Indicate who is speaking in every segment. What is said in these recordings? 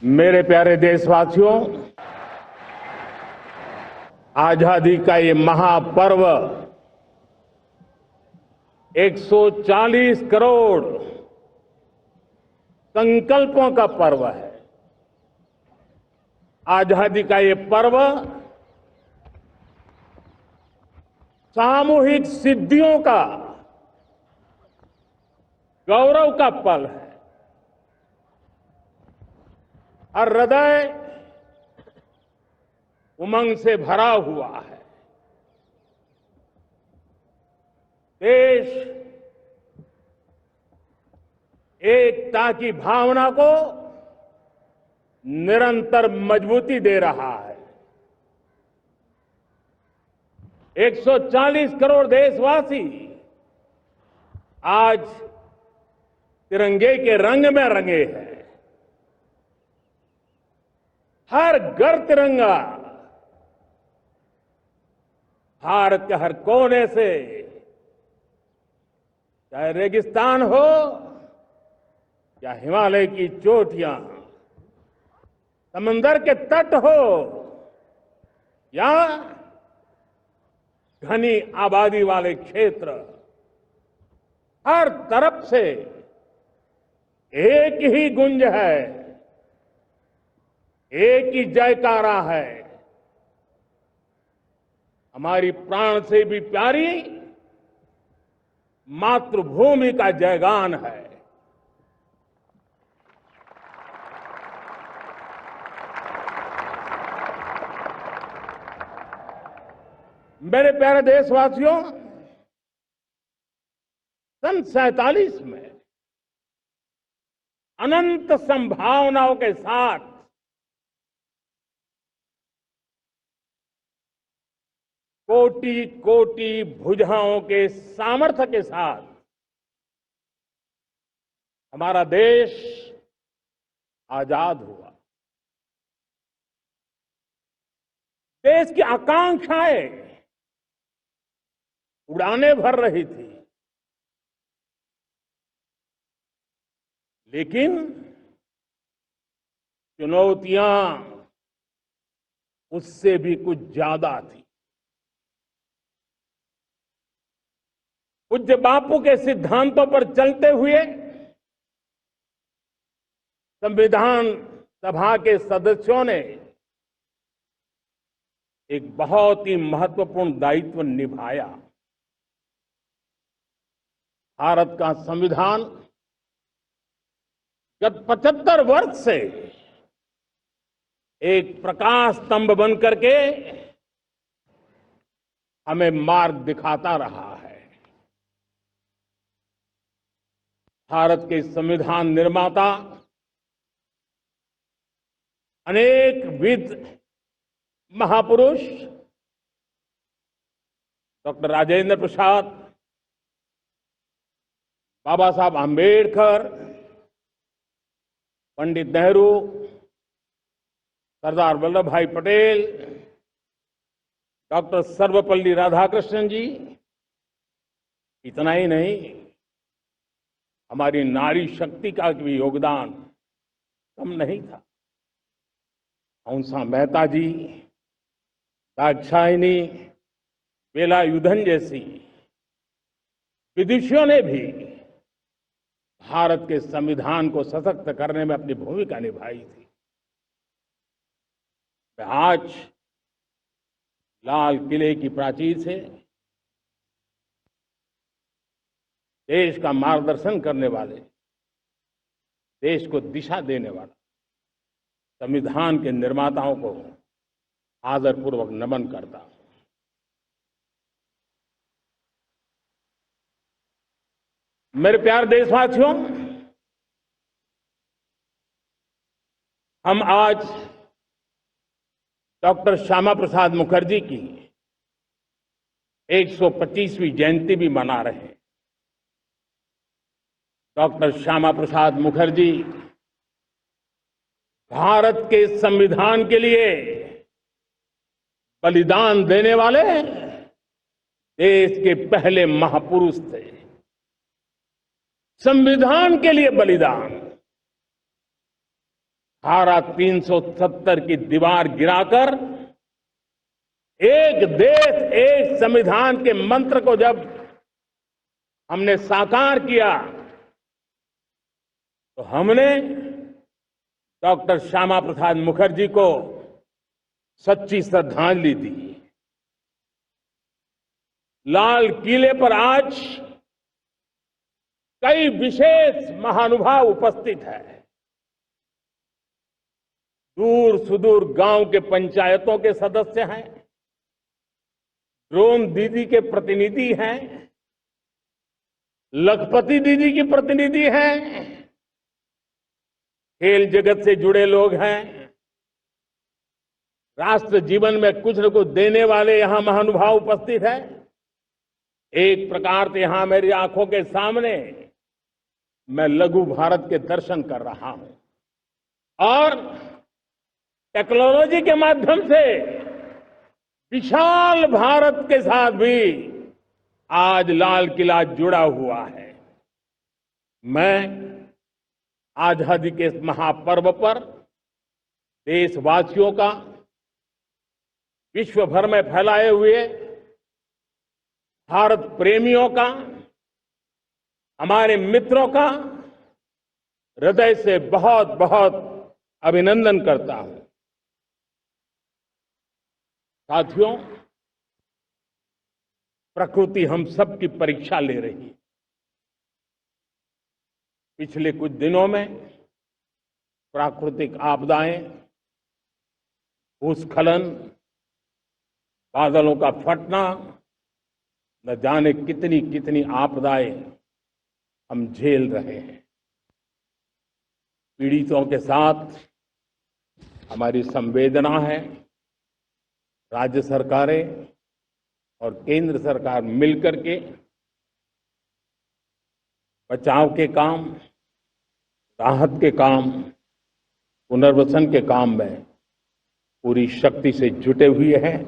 Speaker 1: मेरे प्यारे देशवासियों, आजादी का ये महापर्व 140 करोड़ संकल्पों का पर्व है। आजादी का ये पर्व सामूहिक सिद्धियों का गौरव का पल है। हर हृदय उमंग से भरा हुआ है। देश एकता की भावना को निरंतर मजबूती दे रहा है। 140 करोड़ देशवासी आज तिरंगे के रंग में रंगे हैं। हर घर तिरंगा, भारत के हर कोने से, चाहे रेगिस्तान हो या हिमालय की चोटियां, समंदर के तट हो या घनी आबादी वाले क्षेत्र, हर तरफ से एक ही गुंज है, एक ही जयकारा है। हमारी प्राण से भी प्यारी मातृभूमि का जयगान है। मेरे प्यारे देशवासियों, सन 47 में अनंत संभावनाओं के साथ कोटि कोटि भुजाओं के सामर्थ्य के साथ हमारा देश आजाद हुआ। देश की आकांक्षाएं उड़ाने भर रही थी, लेकिन चुनौतियां उससे भी कुछ ज्यादा थी। पूज्य बापू के सिद्धांतों पर चलते हुए संविधान सभा के सदस्यों ने एक बहुत ही महत्वपूर्ण दायित्व निभाया। भारत का संविधान गत 75 वर्ष से एक प्रकाश स्तंभ बन करके हमें मार्ग दिखाता रहा है। भारत के संविधान निर्माता अनेक विद महापुरुष डॉक्टर राजेंद्र प्रसाद, बाबा साहब आंबेडकर, पंडित नेहरू, सरदार वल्लभ भाई पटेल, डॉक्टर सर्वपल्ली राधाकृष्णन जी, इतना ही नहीं, हमारी नारी शक्ति का भी योगदान कम नहीं था। हंसा मेहता जी, दाक्षायणी, वेलायुधन जैसी विदुषियों ने भी भारत के संविधान को सशक्त करने में अपनी भूमिका निभाई थी। आज लाल किले की प्राचीर से देश का मार्गदर्शन करने वाले, देश को दिशा देने वाला संविधान के निर्माताओं को आदरपूर्वक नमन करता हूं। मेरे प्यारे देशवासियों, हम आज डॉक्टर श्यामा प्रसाद मुखर्जी की 125वीं जयंती भी मना रहे हैं। डॉक्टर श्यामा प्रसाद मुखर्जी भारत के संविधान के लिए बलिदान देने वाले देश के पहले महापुरुष थे। संविधान के लिए बलिदान धारा 370 की दीवार गिराकर एक देश एक संविधान के मंत्र को जब हमने साकार किया तो हमने डॉक्टर श्यामा प्रसाद मुखर्जी को सच्ची श्रद्धांजलि दी। लाल किले पर आज कई विशेष महानुभाव उपस्थित हैं। दूर सुदूर गांव के पंचायतों के सदस्य हैं, ड्रोन दीदी के प्रतिनिधि हैं, लखपति दीदी की प्रतिनिधि हैं, खेल जगत से जुड़े लोग हैं, राष्ट्र जीवन में कुछ न कुछ देने वाले यहां महानुभाव उपस्थित हैं। एक प्रकार से यहां मेरी आंखों के सामने मैं लघु भारत के दर्शन कर रहा हूं और टेक्नोलॉजी के माध्यम से विशाल भारत के साथ भी आज लाल किला जुड़ा हुआ है। मैं आजादी के इस महापर्व पर देशवासियों का विश्व भर में फैलाए हुए भारत प्रेमियों का, हमारे मित्रों का हृदय से बहुत बहुत अभिनंदन करता हूं। साथियों, प्रकृति हम सब की परीक्षा ले रही है। पिछले कुछ दिनों में प्राकृतिक आपदाएं, भूस्खलन, बादलों का फटना, न जाने कितनी कितनी आपदाएं हम झेल रहे हैं। पीड़ितों के साथ हमारी संवेदना है। राज्य सरकारें और केंद्र सरकार मिलकर के बचाव के काम, राहत के काम, पुनर्वसन के काम में पूरी शक्ति से जुटे हुए हैं।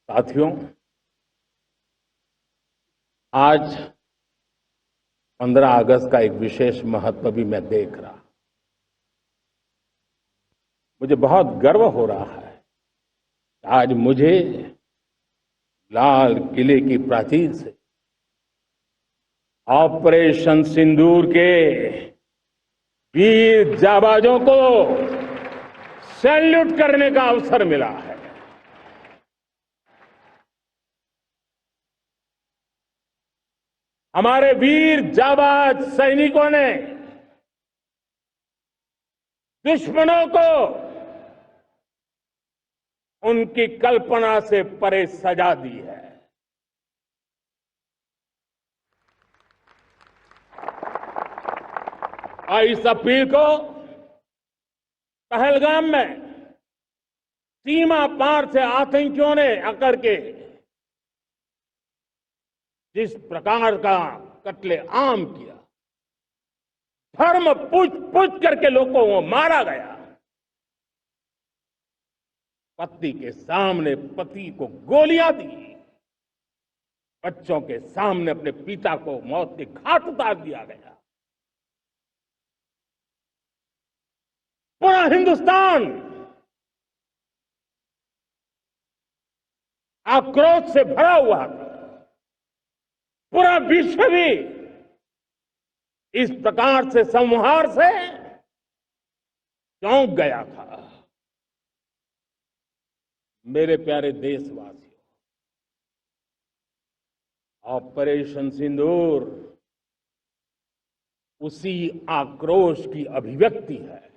Speaker 1: साथियों, आज 15 अगस्त का एक विशेष महत्व भी मैं देख रहा। मुझे बहुत गर्व हो रहा है। आज मुझे लाल किले की प्राचीर से ऑपरेशन सिंदूर के वीर जाबाजों को सैल्यूट करने का अवसर मिला है। हमारे वीर जाबाज सैनिकों ने दुश्मनों को उनकी कल्पना से परे सजा दी है। और इस अपील को पहलगाम में सीमा पार से आतंकियों ने आकर के जिस प्रकार का कत्ले आम किया, धर्म पूछ करके लोगों को मारा गया, पत्नी के सामने पति को गोलियां दी, बच्चों के सामने अपने पिता को मौत के घाट उतार दिया गया। पूरा हिंदुस्तान आक्रोश से भरा हुआ था। पूरा विश्व भी इस प्रकार से संहार से चौंक गया था। मेरे प्यारे देशवासियों, ऑपरेशन सिंदूर उसी आक्रोश की अभिव्यक्ति है।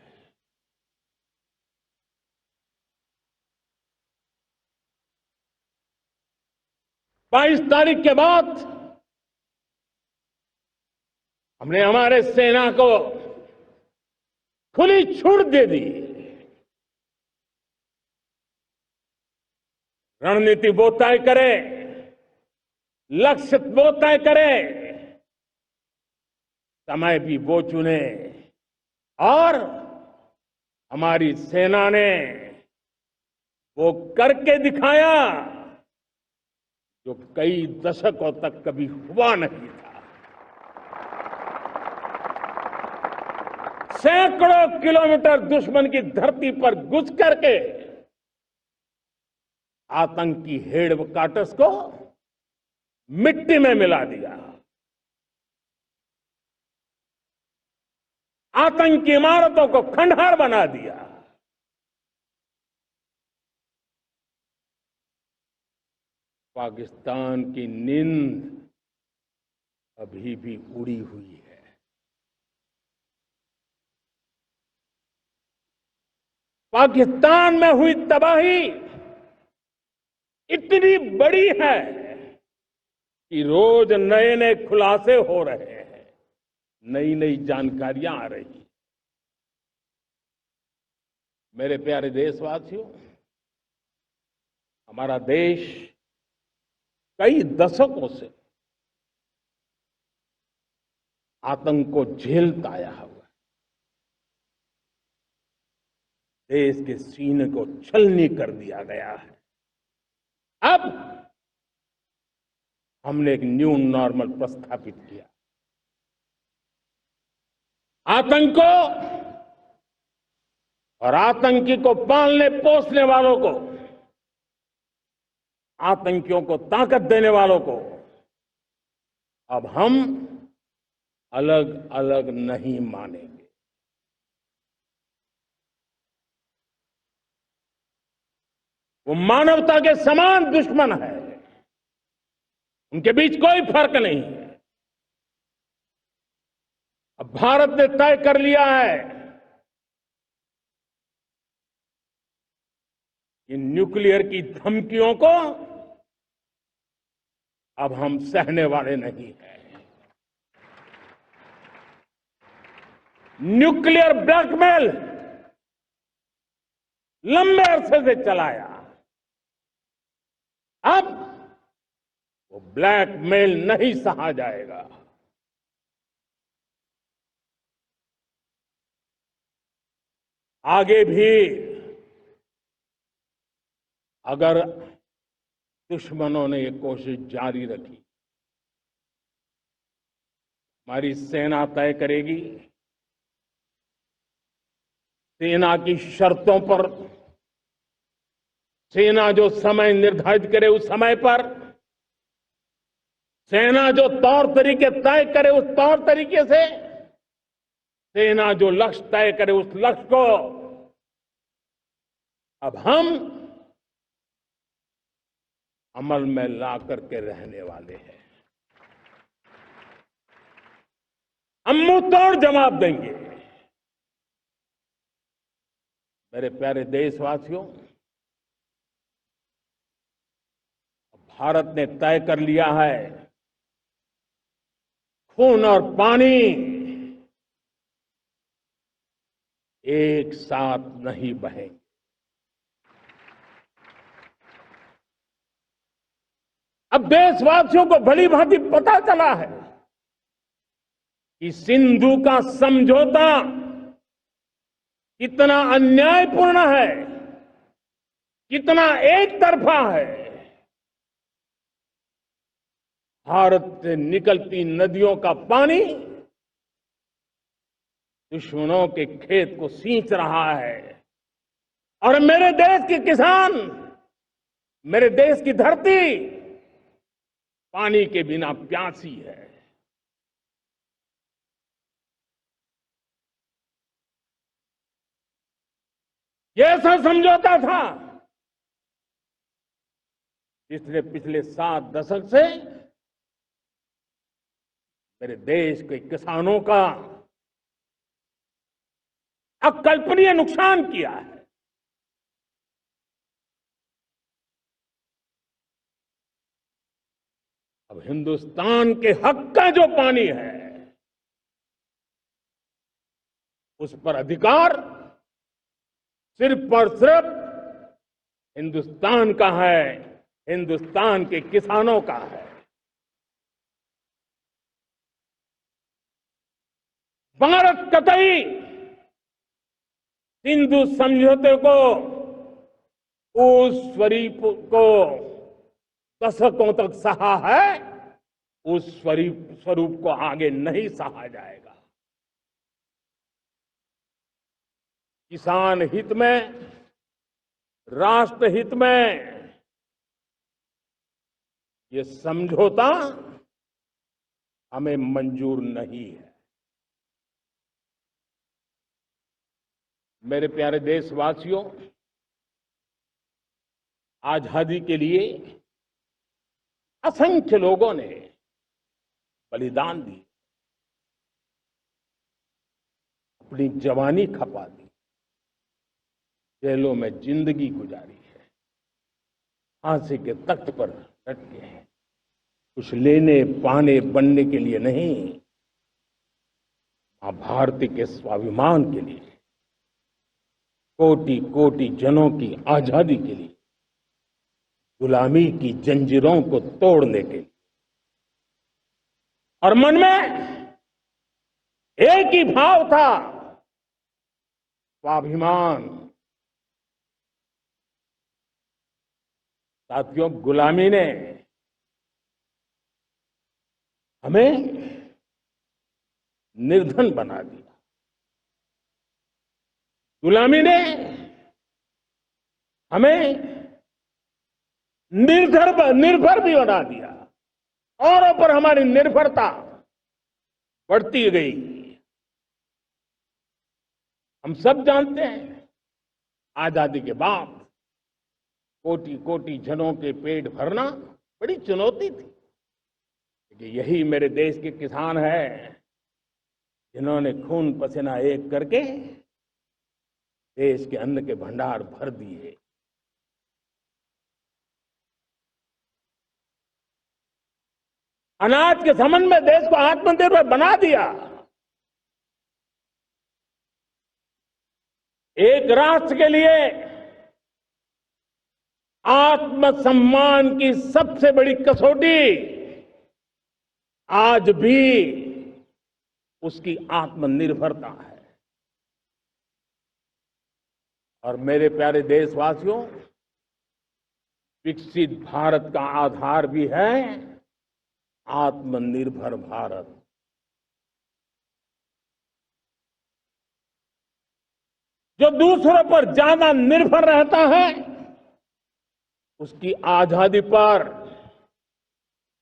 Speaker 1: बाईस तारीख के बाद हमने हमारे सेना को खुली छूट दे दी। रणनीति वो तय करे, लक्ष्य वो तय करे, समय भी वो चुने और हमारी सेना ने वो करके दिखाया जो कई दशकों तक कभी हुआ नहीं था। सैकड़ों किलोमीटर दुश्मन की धरती पर घुस करके आतंकी हेडक्वार्टर्स को मिट्टी में मिला दिया, आतंकी इमारतों को खंडहर बना दिया। पाकिस्तान की नींद अभी भी उड़ी हुई है। पाकिस्तान में हुई तबाही इतनी बड़ी है कि रोज नए नए खुलासे हो रहे हैं, नई नई जानकारियां आ रही हैं। मेरे प्यारे देशवासियों, हमारा देश कई दशकों से आतंक को झेलता आया हुआ है। देश के सीने को छलनी कर दिया गया है। अब हमने एक न्यू नॉर्मल प्रस्थापित किया। आतंक को और आतंकी को पालने पोसने वालों को, आतंकियों को ताकत देने वालों को अब हम अलग अलग नहीं मानेंगे। वो मानवता के समान दुश्मन है, उनके बीच कोई फर्क नहीं है। अब भारत ने तय कर लिया है कि न्यूक्लियर की धमकियों को अब हम सहने वाले नहीं हैं। न्यूक्लियर ब्लैकमेल लंबे अरसे से चलाया, अब वो ब्लैकमेल नहीं सहा जाएगा। आगे भी अगर दुश्मनों ने ये कोशिश जारी रखी, हमारी सेना तय करेगी, सेना की शर्तों पर, सेना जो समय निर्धारित करे उस समय पर, सेना जो तौर तरीके तय करे उस तौर तरीके से, सेना जो लक्ष्य तय करे उस लक्ष्य को अब हम अमल में ला करके रहने वाले हैं। हम मुंह तोड़ जवाब देंगे। मेरे प्यारे देशवासियों, भारत ने तय कर लिया है, खून और पानी एक साथ नहीं बहेंगे। अब देशवासियों को भली भांति पता चला है कि सिंधु का समझौता कितना अन्यायपूर्ण है, कितना एक तरफा है। भारत से निकलती नदियों का पानी दुश्मनों के खेत को सींच रहा है और मेरे देश के किसान, मेरे देश की धरती पानी के बिना प्यासी है। ये ऐसा समझौता था जिसने पिछले 7 दशक से मेरे देश के किसानों का अकल्पनीय नुकसान किया है। अब हिंदुस्तान के हक का जो पानी है उस पर अधिकार सिर्फ और सिर्फ हिंदुस्तान का है, हिंदुस्तान के किसानों का है। भारत कतई सिंधु समझौते को, उस स्वरूप को दशकों तक सहा है, उस स्वरूप को आगे नहीं सहा जाएगा। किसान हित में, राष्ट्र हित में ये समझौता हमें मंजूर नहीं है। मेरे प्यारे देशवासियों, आजादी के लिए असंख्य लोगों ने बलिदान दी, अपनी जवानी खपा दी, जेलों में जिंदगी गुजारी है, फांसी के तख्त पर लटके हैं, कुछ लेने पाने बनने के लिए नहीं, मां भारती के स्वाभिमान के लिए, कोटि कोटि जनों की आजादी के लिए, गुलामी की जंजीरों को तोड़ने के लिए। और मन में एक ही भाव था, स्वाभिमान। साथियों, गुलामी ने हमें निर्धन बना दिया, गुलामी ने हमें निर्भर भी बना दिया, औरों पर हमारी निर्भरता बढ़ती गई। हम सब जानते हैं, आजादी के बाद कोटि कोटि जनों के पेट भरना बड़ी चुनौती थी। लेकिन यही मेरे देश के किसान हैं जिन्होंने खून पसीना एक करके देश के अन्न के भंडार भर दिए। अनाज के संबंध में देश को आत्मनिर्भर बना दिया। एक राष्ट्र के लिए आत्मसम्मान की सबसे बड़ी कसौटी आज भी उसकी आत्मनिर्भरता है। और मेरे प्यारे देशवासियों, विकसित भारत का आधार भी है आत्मनिर्भर भारत। जो दूसरों पर ज्यादा निर्भर रहता है, उसकी आजादी पर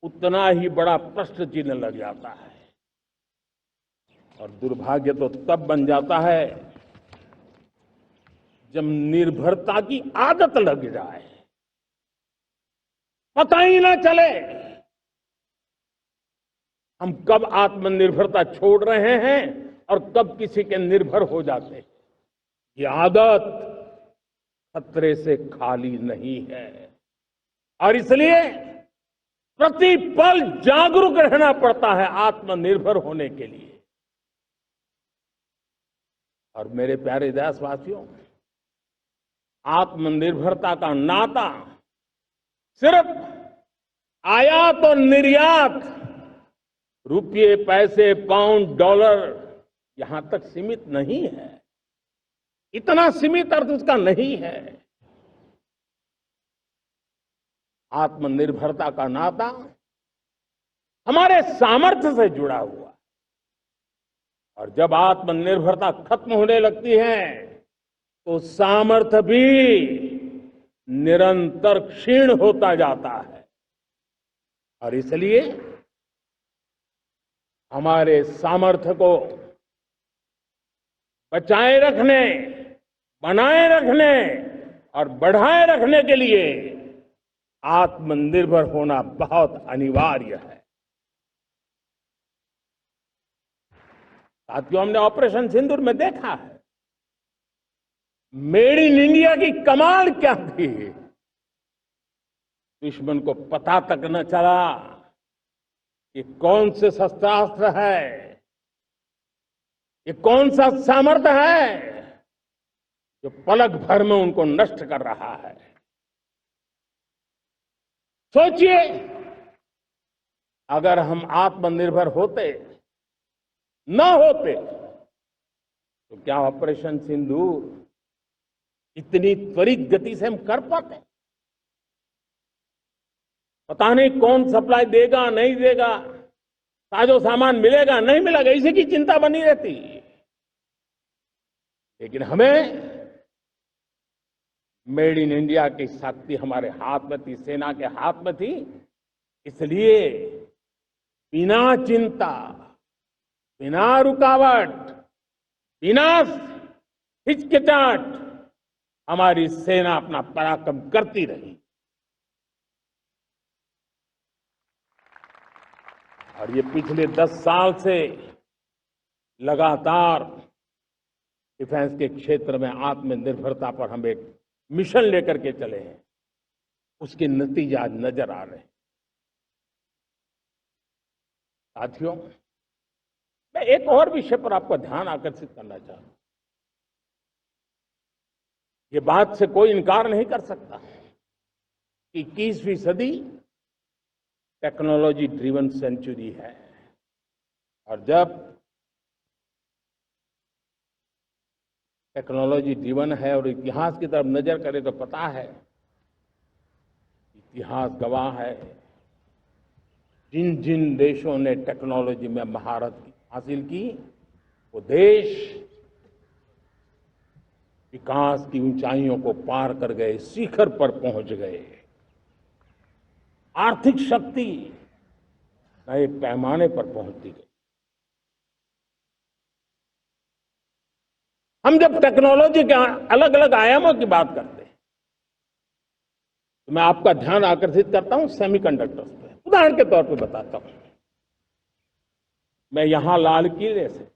Speaker 1: उतना ही बड़ा प्रश्न चिन्ह लग जाता है। और दुर्भाग्य तो तब बन जाता है जब निर्भरता की आदत लग जाए, पता ही ना चले हम कब आत्मनिर्भरता छोड़ रहे हैं और कब किसी के निर्भर हो जाते हैं। ये आदत खतरे से खाली नहीं है और इसलिए प्रति पल जागरूक रहना पड़ता है आत्मनिर्भर होने के लिए। और मेरे प्यारे देशवासियों, आत्मनिर्भरता का नाता सिर्फ आयात और निर्यात, रुपये, पैसे, पाउंड, डॉलर यहां तक सीमित नहीं है। इतना सीमित अर्थ उसका नहीं है। आत्मनिर्भरता का नाता हमारे सामर्थ्य से जुड़ा हुआ है। और जब आत्मनिर्भरता खत्म होने लगती है तो सामर्थ्य भी निरंतर क्षीण होता जाता है। और इसलिए हमारे सामर्थ्य को बचाए रखने, बनाए रखने और बढ़ाए रखने के लिए आत्मनिर्भर होना बहुत अनिवार्य है। साथियों, हमने ऑपरेशन सिंदूर में देखा है मेड इन इंडिया की कमाल क्या थी। दुश्मन को पता तक न चला कि कौन से शस्त्रास्त्र है, ये कौन सा सामर्थ्य है जो पलक भर में उनको नष्ट कर रहा है। सोचिए, अगर हम आत्मनिर्भर होते न होते तो क्या ऑपरेशन सिंदूर इतनी त्वरित गति से हम कर पाते? पता नहीं कौन सप्लाई देगा नहीं देगा, साजो सामान मिलेगा नहीं मिलेगा, इसी की चिंता बनी रहती। लेकिन हमें मेड इन इंडिया की शक्ति हमारे हाथ में थी, सेना के हाथ में थी। इसलिए बिना चिंता, बिना रुकावट, बिना हिचकिचाहट हमारी सेना अपना पराक्रम करती रही। और ये पिछले 10 साल से लगातार डिफेंस के क्षेत्र में आत्मनिर्भरता पर हम एक मिशन लेकर के चले हैं, उसके नतीजे आज नजर आ रहे हैं। साथियों, मैं एक और विषय पर आपका ध्यान आकर्षित करना चाहता हूं। ये बात से कोई इनकार नहीं कर सकता कि 21वीं सदी टेक्नोलॉजी ड्रिवन सेंचुरी है। और जब टेक्नोलॉजी ड्रिवन है और इतिहास की तरफ नजर करें तो पता है, इतिहास गवाह है, जिन जिन देशों ने टेक्नोलॉजी में महारत हासिल की, वो देश विकास की ऊंचाइयों को पार कर गए, शिखर पर पहुंच गए। आर्थिक शक्ति नए पैमाने पर पहुंचती गई। हम जब टेक्नोलॉजी के अलग अलग आयामों की बात करते हैं तो मैं आपका ध्यान आकर्षित करता हूं सेमीकंडक्टर्स पे। उदाहरण के तौर पे बताता हूं, मैं यहां लाल किले से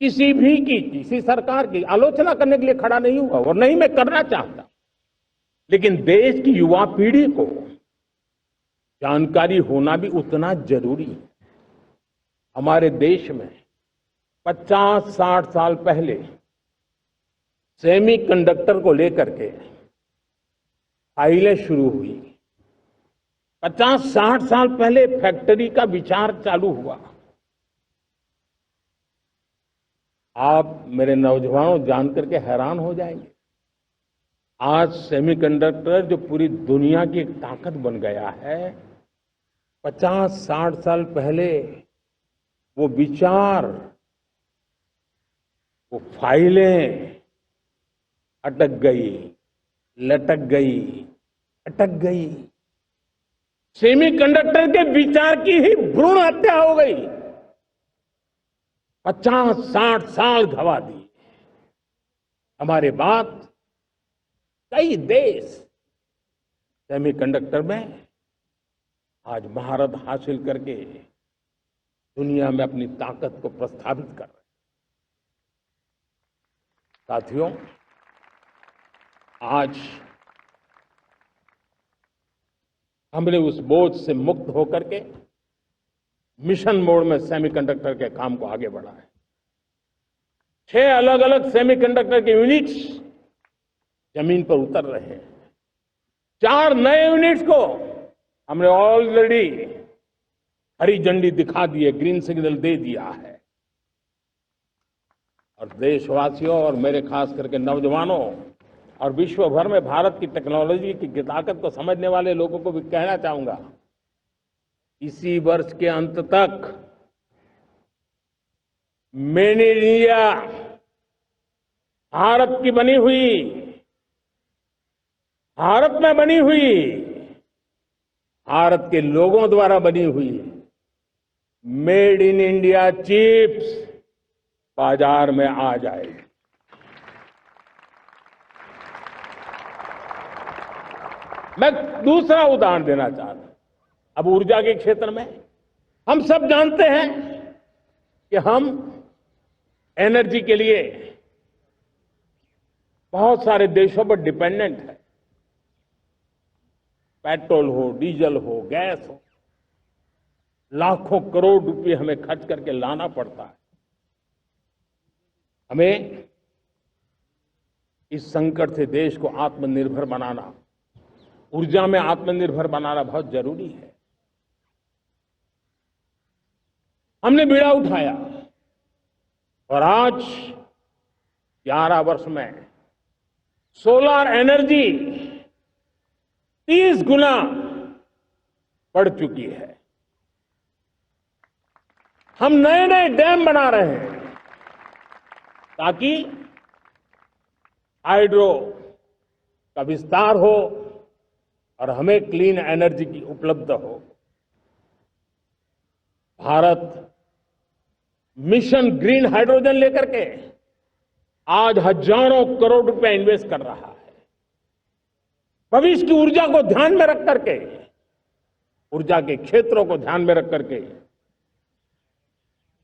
Speaker 1: किसी सरकार की आलोचना करने के लिए खड़ा नहीं हुआ और नहीं मैं करना चाहता, लेकिन देश की युवा पीढ़ी को जानकारी होना भी उतना जरूरी है। हमारे देश में 50-60 साल पहले सेमीकंडक्टर को लेकर के फाइलें शुरू हुई। 50-60 साल पहले फैक्ट्री का विचार चालू हुआ। आप मेरे नौजवानों जानकर के हैरान हो जाएंगे, आज सेमीकंडक्टर जो पूरी दुनिया की एक ताकत बन गया है, 50-60 साल पहले वो विचार, वो फाइलें अटक गई, लटक गई, अटक गई। सेमीकंडक्टर के विचार की ही भ्रूण हत्या हो गई। 50-60 साल गवा दी। हमारे बाद कई देश सेमीकंडक्टर में आज महारत हासिल करके दुनिया में अपनी ताकत को प्रस्थापित कर रहे हैं। साथियों, आज हमने उस बोझ से मुक्त होकर के मिशन मोड में सेमीकंडक्टर के काम को आगे बढ़ा है। 6 अलग अलग सेमीकंडक्टर के यूनिट्स जमीन पर उतर रहे हैं। 4 नए यूनिट्स को हमने ऑलरेडी हरी झंडी दिखा दी है, ग्रीन सिग्नल दे दिया है। और देशवासियों और मेरे खास करके नौजवानों और विश्व भर में भारत की टेक्नोलॉजी की ताकत को समझने वाले लोगों को भी कहना चाहूंगा, इसी वर्ष के अंत तक मेड इन इंडिया, भारत की बनी हुई, भारत में बनी हुई, भारत के लोगों द्वारा बनी हुई मेड इन इंडिया चिप्स बाजार में आ जाएगी। मैं दूसरा उदाहरण देना चाहता हूं। अब ऊर्जा के क्षेत्र में हम सब जानते हैं कि हम एनर्जी के लिए बहुत सारे देशों पर डिपेंडेंट है। पेट्रोल हो, डीजल हो, गैस हो, लाखों करोड़ रुपए हमें खर्च करके लाना पड़ता है। हमें इस संकट से देश को आत्मनिर्भर बनाना, ऊर्जा में आत्मनिर्भर बनाना बहुत जरूरी है। हमने बीड़ा उठाया और आज 11 वर्ष में सोलर एनर्जी 30 गुना बढ़ चुकी है। हम नए नए डैम बना रहे हैं ताकि हाइड्रो का विस्तार हो और हमें क्लीन एनर्जी की उपलब्ध हो। भारत मिशन ग्रीन हाइड्रोजन लेकर के आज हजारों करोड़ रुपए इन्वेस्ट कर रहा है। भविष्य की ऊर्जा को ध्यान में रख करके, ऊर्जा के क्षेत्रों को ध्यान में रख करके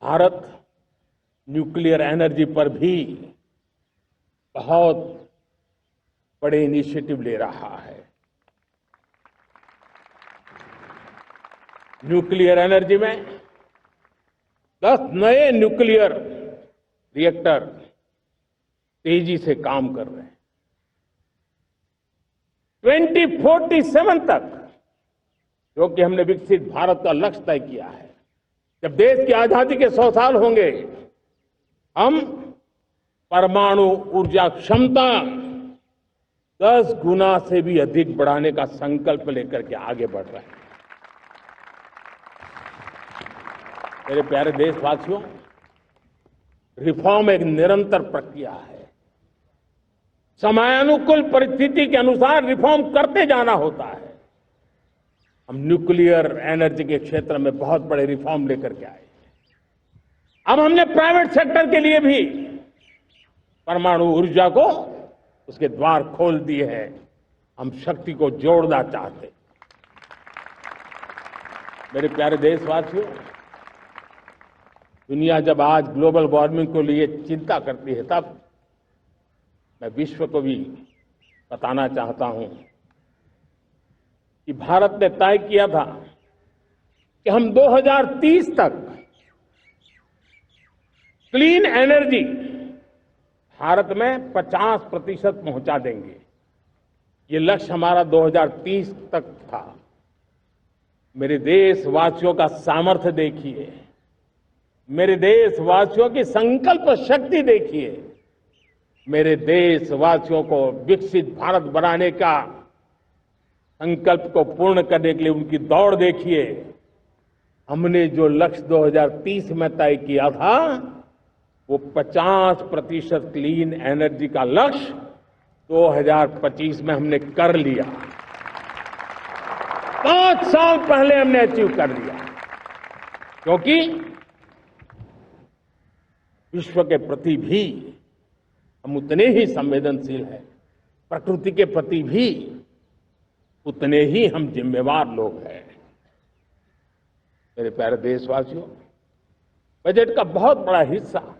Speaker 1: भारत न्यूक्लियर एनर्जी पर भी बहुत बड़े इनिशिएटिव ले रहा है। न्यूक्लियर एनर्जी में 10 नए न्यूक्लियर रिएक्टर तेजी से काम कर रहे हैं। 2047 तक, जो कि हमने विकसित भारत का लक्ष्य तय किया है, जब देश की आजादी के 100 साल होंगे, हम परमाणु ऊर्जा क्षमता 10 गुना से भी अधिक बढ़ाने का संकल्प लेकर के आगे बढ़ रहे हैं। मेरे प्यारे देशवासियों, रिफॉर्म एक निरंतर प्रक्रिया है। समयानुकूल परिस्थिति के अनुसार रिफॉर्म करते जाना होता है। हम न्यूक्लियर एनर्जी के क्षेत्र में बहुत बड़े रिफॉर्म लेकर के आए। अब हमने प्राइवेट सेक्टर के लिए भी परमाणु ऊर्जा को उसके द्वार खोल दिए हैं। हम शक्ति को जोड़ना चाहते। मेरे प्यारे देशवासियों, दुनिया जब आज ग्लोबल वार्मिंग को लिए चिंता करती है, तब मैं विश्व को भी बताना चाहता हूं कि भारत ने तय किया था कि हम 2030 तक क्लीन एनर्जी भारत में 50% पहुंचा देंगे। ये लक्ष्य हमारा 2030 तक था। मेरे देशवासियों का सामर्थ्य देखिए, मेरे देशवासियों की संकल्प शक्ति देखिए, मेरे देशवासियों को विकसित भारत बनाने का संकल्प को पूर्ण करने के लिए उनकी दौड़ देखिए। हमने जो लक्ष्य 2030 में तय किया था, वो 50% क्लीन एनर्जी का लक्ष्य 2025 में हमने कर लिया। 5 साल पहले हमने अचीव कर लिया, क्योंकि विश्व के प्रति भी हम उतने ही संवेदनशील हैं, प्रकृति के प्रति भी उतने ही हम जिम्मेवार लोग हैं। मेरे प्यारे देशवासियों, बजट का बहुत बड़ा हिस्सा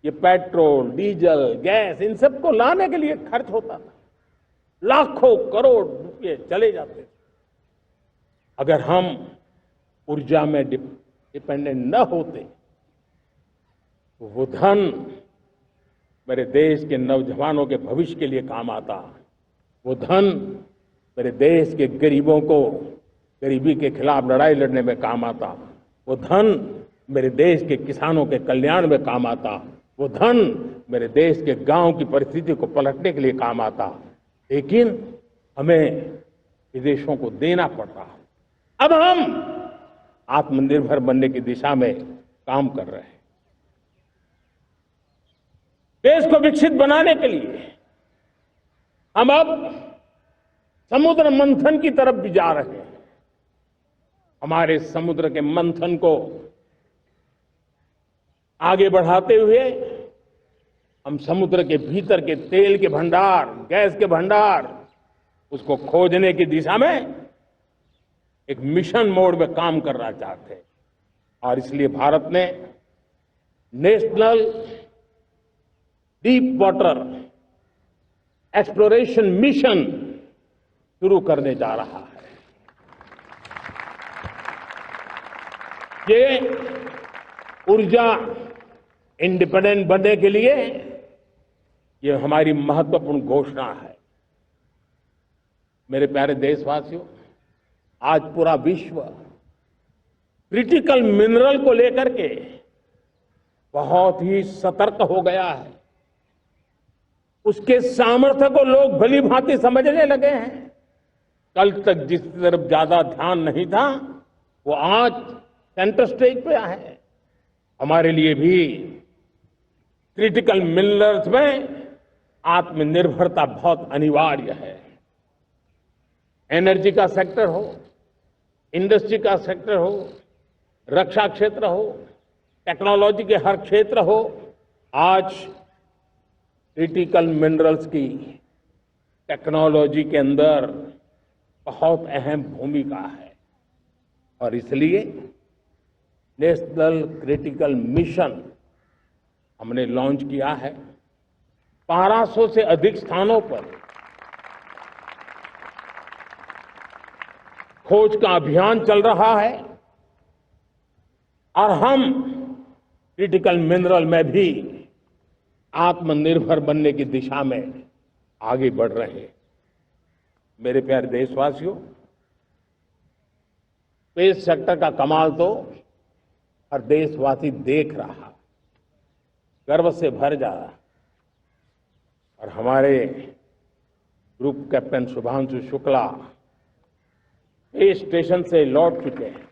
Speaker 1: ये पेट्रोल, डीजल, गैस, इन सबको लाने के लिए खर्च होता था। लाखों करोड़ रुपए चले जाते थे। अगर हम ऊर्जा में डिपेंडेंट न होते, तो वो धन मेरे देश के नौजवानों के भविष्य के लिए काम आता। वो धन मेरे देश के गरीबों को गरीबी के खिलाफ लड़ाई लड़ने में काम आता। वो धन मेरे देश के किसानों के कल्याण में काम आता। वो धन मेरे देश के गांव की परिस्थिति को पलटने के लिए काम आता। लेकिन हमें विदेशों को देना पड़ रहा। अब हम आत्मनिर्भर बनने की दिशा में काम कर रहे हैं। देश को विकसित बनाने के लिए हम अब समुद्र मंथन की तरफ भी जा रहे हैं। हमारे समुद्र के मंथन को आगे बढ़ाते हुए हम समुद्र के भीतर के तेल के भंडार, गैस के भंडार, उसको खोजने की दिशा में एक मिशन मोड में काम करना चाहते हैं। और इसलिए भारत ने national deep water exploration mission शुरू करने जा रहा है। ये ऊर्जा इंडिपेंडेंट बनने के लिए ये हमारी महत्वपूर्ण घोषणा है। मेरे प्यारे देशवासियों, आज पूरा विश्व क्रिटिकल मिनरल को लेकर के बहुत ही सतर्क हो गया है। उसके सामर्थ्य को लोग भली भांति समझने लगे हैं। कल तक जिस तरफ ज्यादा ध्यान नहीं था, वो आज सेंटर स्टेज पे है। हमारे लिए भी क्रिटिकल मिनरल्स में आत्मनिर्भरता बहुत अनिवार्य है। एनर्जी का सेक्टर हो, इंडस्ट्री का सेक्टर हो, रक्षा क्षेत्र हो, टेक्नोलॉजी के हर क्षेत्र हो, आज क्रिटिकल मिनरल्स की टेक्नोलॉजी के अंदर बहुत अहम भूमिका है। और इसलिए नेशनल क्रिटिकल मिशन हमने लॉन्च किया है। 1200 से अधिक स्थानों पर खोज का अभियान चल रहा है और हम क्रिटिकल मिनरल में भी आत्मनिर्भर बनने की दिशा में आगे बढ़ रहे हैं। मेरे प्यारे देशवासियों, स्पेस सेक्टर का कमाल तो हर देशवासी देख रहा, गर्व से भर जा रहा। और हमारे group captain Shubhanshu Shukla space station से लौट चुके हैं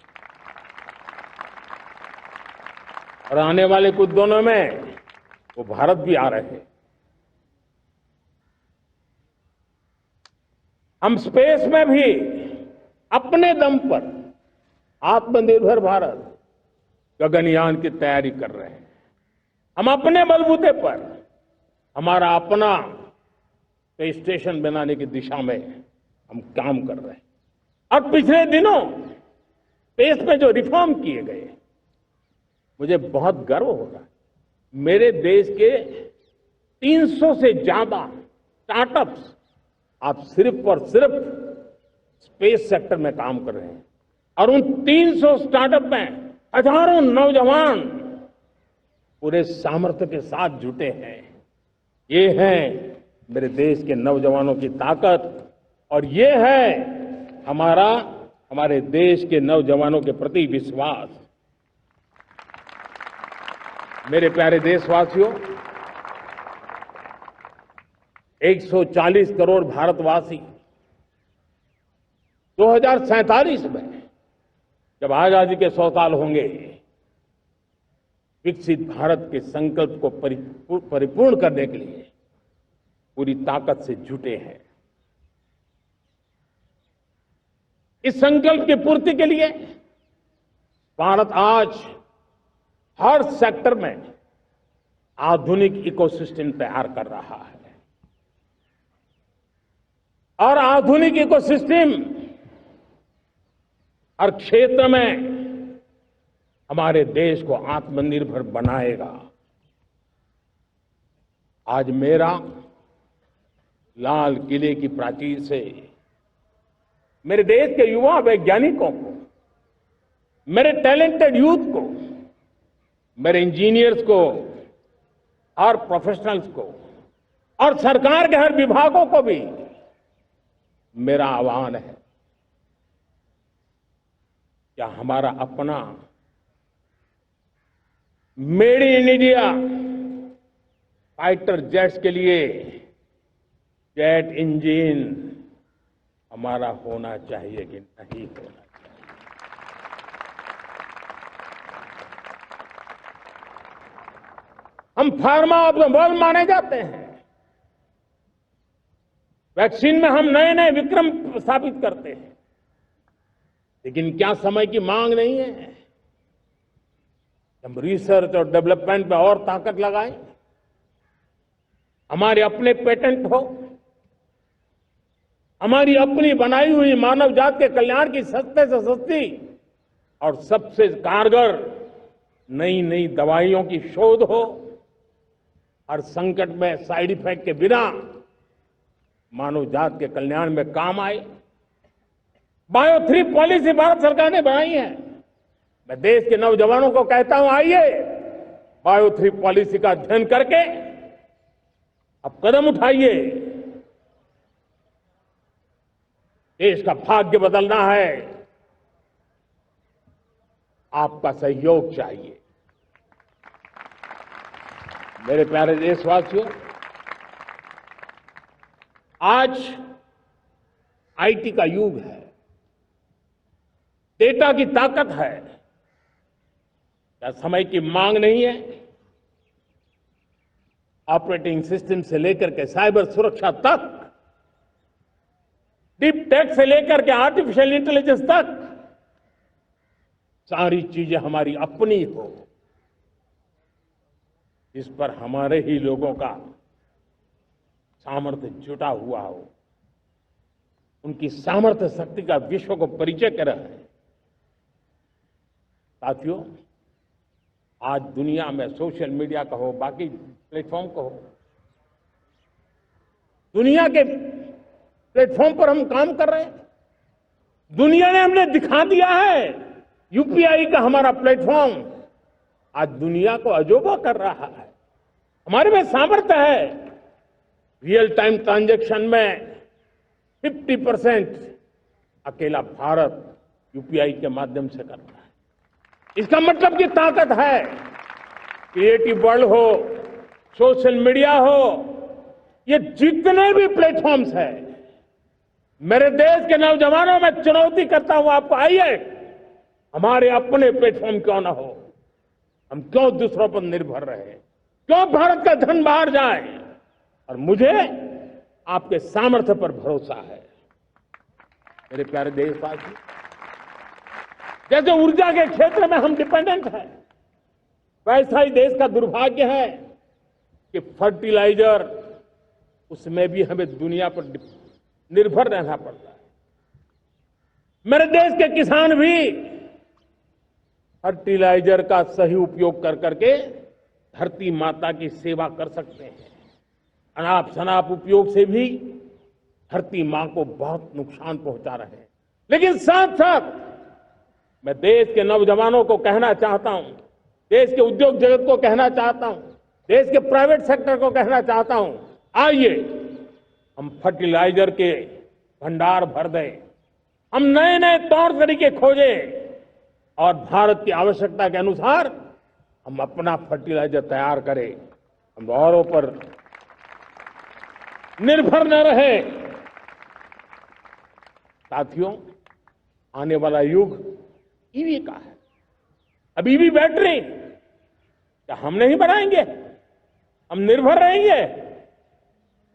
Speaker 1: और आने वाले कुछ दिनों में वो भारत भी आ रहे हैं। हम स्पेस में भी अपने दम पर आत्मनिर्भर भारत गगनयान की तैयारी कर रहे हैं। हम अपने बलबूते पर हमारा अपना स्पेस स्टेशन बनाने की दिशा में हम काम कर रहे हैं। और पिछले दिनों स्पेस में जो रिफॉर्म किए गए, मुझे बहुत गर्व हो रहा है। मेरे देश के 300 से ज्यादा स्टार्टअप्स आप सिर्फ और सिर्फ स्पेस सेक्टर में काम कर रहे हैं और उन 300 स्टार्टअप में हजारों नौजवान पूरे सामर्थ्य के साथ जुटे हैं। ये है मेरे देश के नौजवानों की ताकत और ये है हमारे देश के नौजवानों के प्रति विश्वास। मेरे प्यारे देशवासियों, 140 करोड़ भारतवासी 2047 में जब आजादी के 100 साल होंगे, विकसित भारत के संकल्प को परिपूर्ण करने के लिए पूरी ताकत से जुटे हैं। इस संकल्प की पूर्ति के लिए भारत आज हर सेक्टर में आधुनिक इकोसिस्टम तैयार कर रहा है और आधुनिक इकोसिस्टम हर क्षेत्र में हमारे देश को आत्मनिर्भर बनाएगा। आज मेरा लाल किले की प्राचीर से मेरे देश के युवा वैज्ञानिकों को, मेरे टैलेंटेड यूथ को, मेरे इंजीनियर्स को और प्रोफेशनल्स को और सरकार के हर विभागों को भी मेरा आह्वान है, क्या हमारा अपना made in India fighter jets के लिए जेट इंजन हमारा होना चाहिए कि नहीं होना चाहिए? हम फार्मा ऑफ द वर्ल्ड माने जाते हैं। वैक्सीन में हम नए नए विक्रम स्थापित करते हैं, लेकिन क्या समय की मांग नहीं है हम रिसर्च और डेवलपमेंट में और ताकत लगाएं? हमारे अपने पेटेंट हो, हमारी अपनी बनाई हुई मानव जात के कल्याण की सस्ते से सस्ती और सबसे कारगर नई नई दवाइयों की शोध हो, हर संकट में साइड इफेक्ट के बिना मानव जात के कल्याण में काम आए। बायो 3 पॉलिसी भारत सरकार ने बनाई है। मैं देश के नौजवानों को कहता हूं, आइए बायो 3 पॉलिसी का अध्ययन करके अब कदम उठाइए। देश का भाग्य बदलना है, आपका सहयोग चाहिए। मेरे प्यारे देशवासियों, आज आईटी का युग है, डेटा की ताकत है। क्या समय की मांग नहीं है? ऑपरेटिंग सिस्टम से लेकर के साइबर सुरक्षा तक, डीप टेक से लेकर के आर्टिफिशियल इंटेलिजेंस तक, सारी चीजें हमारी अपनी हो, इस पर हमारे ही लोगों का सामर्थ्य जुटा हुआ हो, उनकी सामर्थ्य शक्ति का विश्व को परिचय कराए। साथियों, आज दुनिया में सोशल मीडिया का हो, बाकी प्लेटफॉर्म का हो, दुनिया के प्लेटफॉर्म पर हम काम कर रहे हैं। दुनिया ने हमने दिखा दिया है, यूपीआई का हमारा प्लेटफॉर्म आज दुनिया को अजोबा कर रहा है। हमारे में सामर्थ्य है। रियल टाइम ट्रांजैक्शन में 50% अकेला भारत यूपीआई के माध्यम से कर रहा है। इसका मतलब की ताकत है। क्रिएटिव वर्ल्ड हो, सोशल मीडिया हो, ये जितने भी प्लेटफॉर्म्स हैं, मेरे देश के नौजवानों में चुनौती करता हूं आपको, आइए हमारे अपने प्लेटफॉर्म क्यों ना हो, हम क्यों दूसरों पर निर्भर रहे, क्यों भारत का धन बाहर जाए। और मुझे आपके सामर्थ्य पर भरोसा है। मेरे प्यारे देशवासी, जैसे ऊर्जा के क्षेत्र में हम डिपेंडेंट हैं, वैसा ही देश का दुर्भाग्य है कि फर्टिलाइजर, उसमें भी हमें दुनिया पर निर्भर रहना पड़ता है। मेरे देश के किसान भी फर्टिलाइजर का सही उपयोग कर करके धरती माता की सेवा कर सकते हैं। अनाप शनाप उपयोग से भी धरती मां को बहुत नुकसान पहुंचा रहे हैं। लेकिन साथ साथ मैं देश के नौजवानों को कहना चाहता हूं, देश के उद्योग जगत को कहना चाहता हूं, देश के प्राइवेट सेक्टर को कहना चाहता हूं, आइए हम फर्टिलाइजर के भंडार भर दें, हम नए नए तौर तरीके खोजें और भारत की आवश्यकता के अनुसार हम अपना फर्टिलाइजर तैयार करें। हम औरों पर निर्भर न रहे। साथियों, आने वाला युग ईवी का है। अब ईवी बैटरी क्या हम नहीं बनाएंगे? हम निर्भर रहेंगे?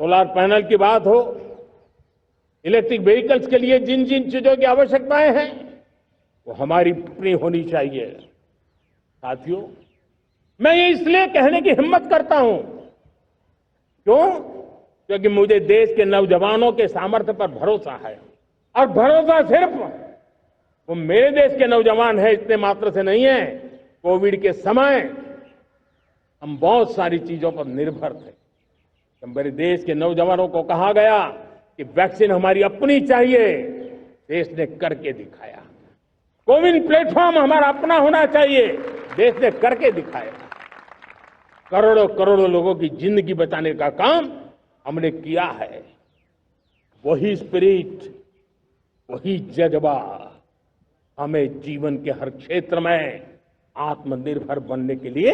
Speaker 1: सोलर पैनल की बात हो, इलेक्ट्रिक व्हीकल्स के लिए जिन जिन चीजों की आवश्यकताएं हैं, वो हमारी अपनी होनी चाहिए। साथियों, मैं ये इसलिए कहने की हिम्मत करता हूं, क्यों? क्योंकि मुझे देश के नौजवानों के सामर्थ्य पर भरोसा है। और भरोसा सिर्फ वो मेरे देश के नौजवान है इतने मात्र से नहीं है। कोविड के समय हम बहुत सारी चीजों पर निर्भर थे। तो मेरे देश के नौजवानों को कहा गया कि वैक्सीन हमारी अपनी चाहिए, देश ने करके दिखाया। कोविन प्लेटफॉर्म हमारा अपना होना चाहिए, देश ने करके दिखाया। करोड़ों करोड़ों लोगों की जिंदगी बचाने का काम हमने किया है। वही स्पिरिट, वही जज्बा हमें जीवन के हर क्षेत्र में आत्मनिर्भर बनने के लिए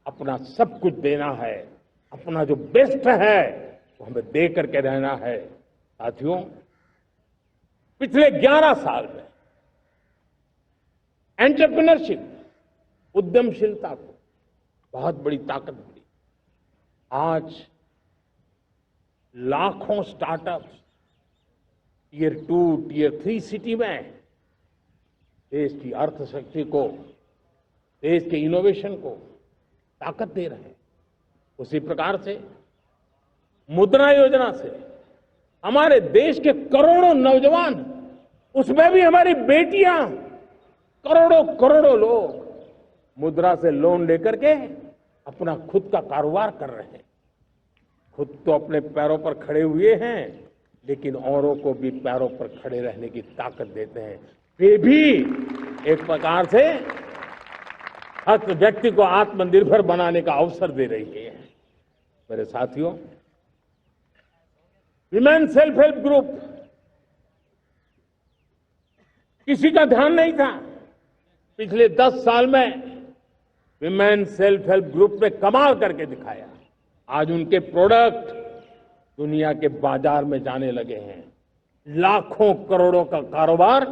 Speaker 1: अपना सब कुछ देना है। अपना जो बेस्ट है वो हमें दे करके रहना है। साथियों, पिछले 11 साल में एंटरप्रेन्योरशिप, उद्यमशीलता को बहुत बड़ी ताकत मिली। आज लाखों स्टार्टअप्स टियर 2, टियर 3 सिटी में देश की अर्थशक्ति को, देश के इनोवेशन को ताकत दे रहे हैं। उसी प्रकार से मुद्रा योजना से हमारे देश के करोड़ों नौजवान, उसमें भी हमारी बेटियां, करोड़ों करोड़ों लोग मुद्रा से लोन लेकर के अपना खुद का कारोबार कर रहे हैं। खुद तो अपने पैरों पर खड़े हुए हैं, लेकिन औरों को भी पैरों पर खड़े रहने की ताकत देते हैं। वे भी एक प्रकार से हर व्यक्ति को आत्मनिर्भर बनाने का अवसर दे रही है। मेरे साथियों, विमेन सेल्फ हेल्प ग्रुप किसी का ध्यान नहीं था। पिछले 10 साल में विमेन सेल्फ हेल्प ग्रुप ने कमाल करके दिखाया। आज उनके प्रोडक्ट दुनिया के बाजार में जाने लगे हैं। लाखों करोड़ों का कारोबार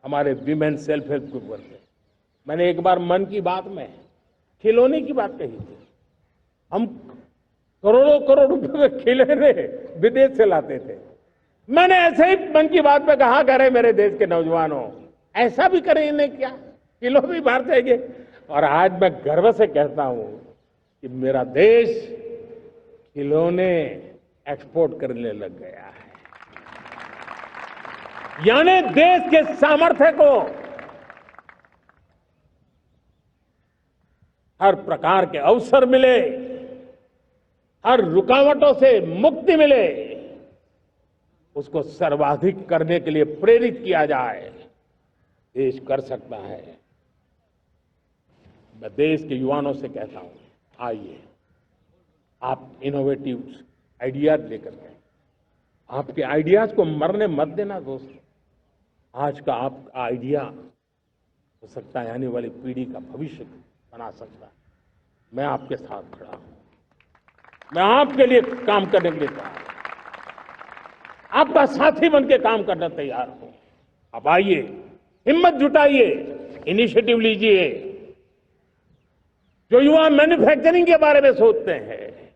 Speaker 1: हमारे विमेन सेल्फ हेल्प ग्रुप करते हैं। मैंने एक बार मन की बात में खिलौने की बात कही थी। हम करोड़ों करोड़ रुपए के खिलौने विदेश से लाते थे। मैंने ऐसे ही मन की बात पे कहा, करे मेरे देश के नौजवानों, ऐसा भी करें इन्हें क्या, किलो भी बाहर जाएंगे। और आज मैं गर्व से कहता हूं कि मेरा देश खिलौने एक्सपोर्ट करने लग गया है। यानी देश के सामर्थ्य को हर प्रकार के अवसर मिले, हर रुकावटों से मुक्ति मिले, उसको सर्वाधिक करने के लिए प्रेरित किया जाए, देश कर सकता है। मैं देश के युवाओं से कहता हूं, आइए आप इनोवेटिव आइडियाज लेकर के, आपके आइडियाज को मरने मत देना दोस्तों। आज का आपका आइडिया हो सकता है आने वाली पीढ़ी का भविष्य बना सकता है। मैं आपके साथ खड़ा हूं, मैं आपके लिए काम करने के लिए तैयार हूं, आपका साथी बन के काम करने तैयार हूं। आप आइए, हिम्मत जुटाइए, इनिशिएटिव लीजिए। जो युवा मैन्युफैक्चरिंग के बारे में सोचते हैं,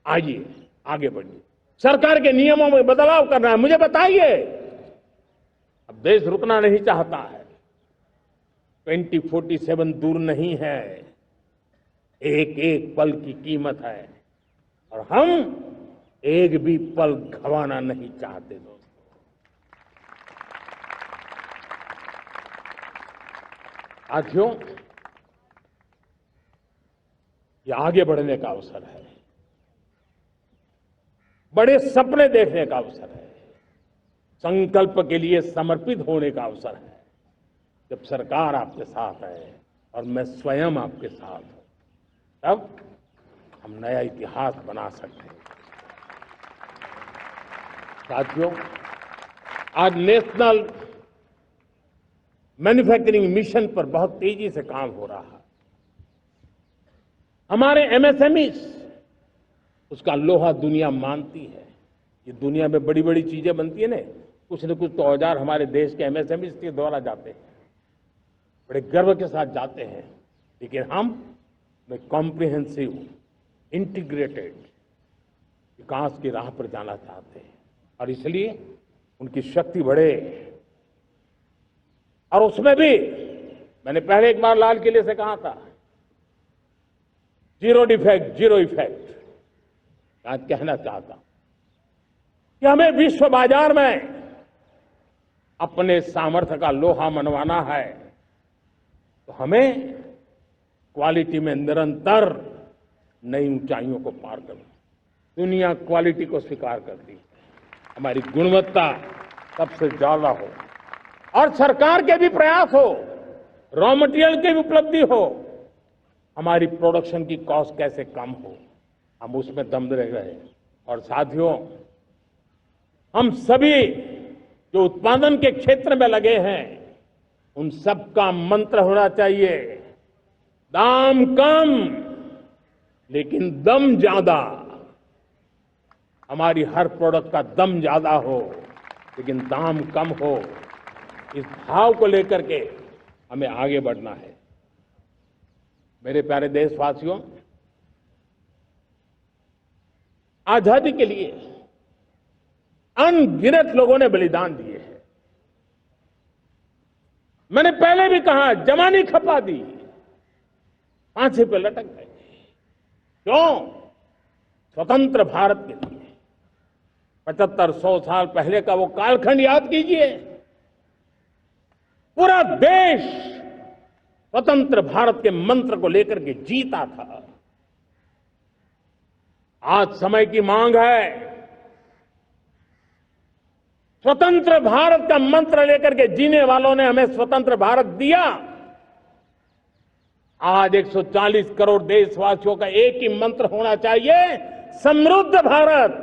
Speaker 1: आइए आगे बढ़िए। सरकार के नियमों में बदलाव करना है, मुझे बताइए। अब देश रुकना नहीं चाहता है, 2047 दूर नहीं है, एक एक पल की कीमत है और हम एक भी पल गंवाना नहीं चाहते दोस्तों। साथियों, ये आगे बढ़ने का अवसर है, बड़े सपने देखने का अवसर है, संकल्प के लिए समर्पित होने का अवसर है। जब सरकार आपके साथ है और मैं स्वयं आपके साथ हूं, तब हम नया इतिहास बना सकते हैं। साथियों, आज नेशनल मैन्युफैक्चरिंग मिशन पर बहुत तेजी से काम हो रहा है। हमारे एमएसएमईज, उसका लोहा दुनिया मानती है। ये दुनिया में बड़ी बड़ी चीजें बनती है ना, कुछ न कुछ तो औजार हमारे देश के एमएसएमईज के द्वारा जाते हैं, बड़े गर्व के साथ जाते हैं। लेकिन हम कॉम्प्रिहेंसिव इंटीग्रेटेड विकास की राह पर जाना चाहते हैं और इसलिए उनकी शक्ति बढ़े। और उसमें भी मैंने पहले एक बार लाल किले से कहा था, जीरो डिफेक्ट जीरो इफेक्ट। आज कहना चाहता हूं कि हमें विश्व बाजार में अपने सामर्थ्य का लोहा मनवाना है, तो हमें क्वालिटी में निरंतर नई ऊंचाइयों को पार करना। दुनिया क्वालिटी को स्वीकार करती है, हमारी गुणवत्ता सबसे ज्यादा हो और सरकार के भी प्रयास हो, रॉ मटेरियल की भी उपलब्धि हो, हमारी प्रोडक्शन की कॉस्ट कैसे कम हो, हम उसमें दम रह गए। और साथियों, हम सभी जो उत्पादन के क्षेत्र में लगे हैं, उन सबका मंत्र होना चाहिए, दाम कम लेकिन दम ज्यादा। हमारी हर प्रोडक्ट का दम ज्यादा हो लेकिन दाम कम हो। इस भाव को लेकर के हमें आगे बढ़ना है। मेरे प्यारे देशवासियों, आजादी के लिए अनगिनत लोगों ने बलिदान दिए हैं। मैंने पहले भी कहा, जवानी खपा दी, फांसी पे लटक गए। क्यों? स्वतंत्र भारत के लिए। 75-100 साल पहले का वो कालखंड याद कीजिए। पूरा देश स्वतंत्र भारत के मंत्र को लेकर के जीता था। आज समय की मांग है, स्वतंत्र भारत का मंत्र लेकर के जीने वालों ने हमें स्वतंत्र भारत दिया। आज 140 करोड़ देशवासियों का एक ही मंत्र होना चाहिए, समृद्ध भारत।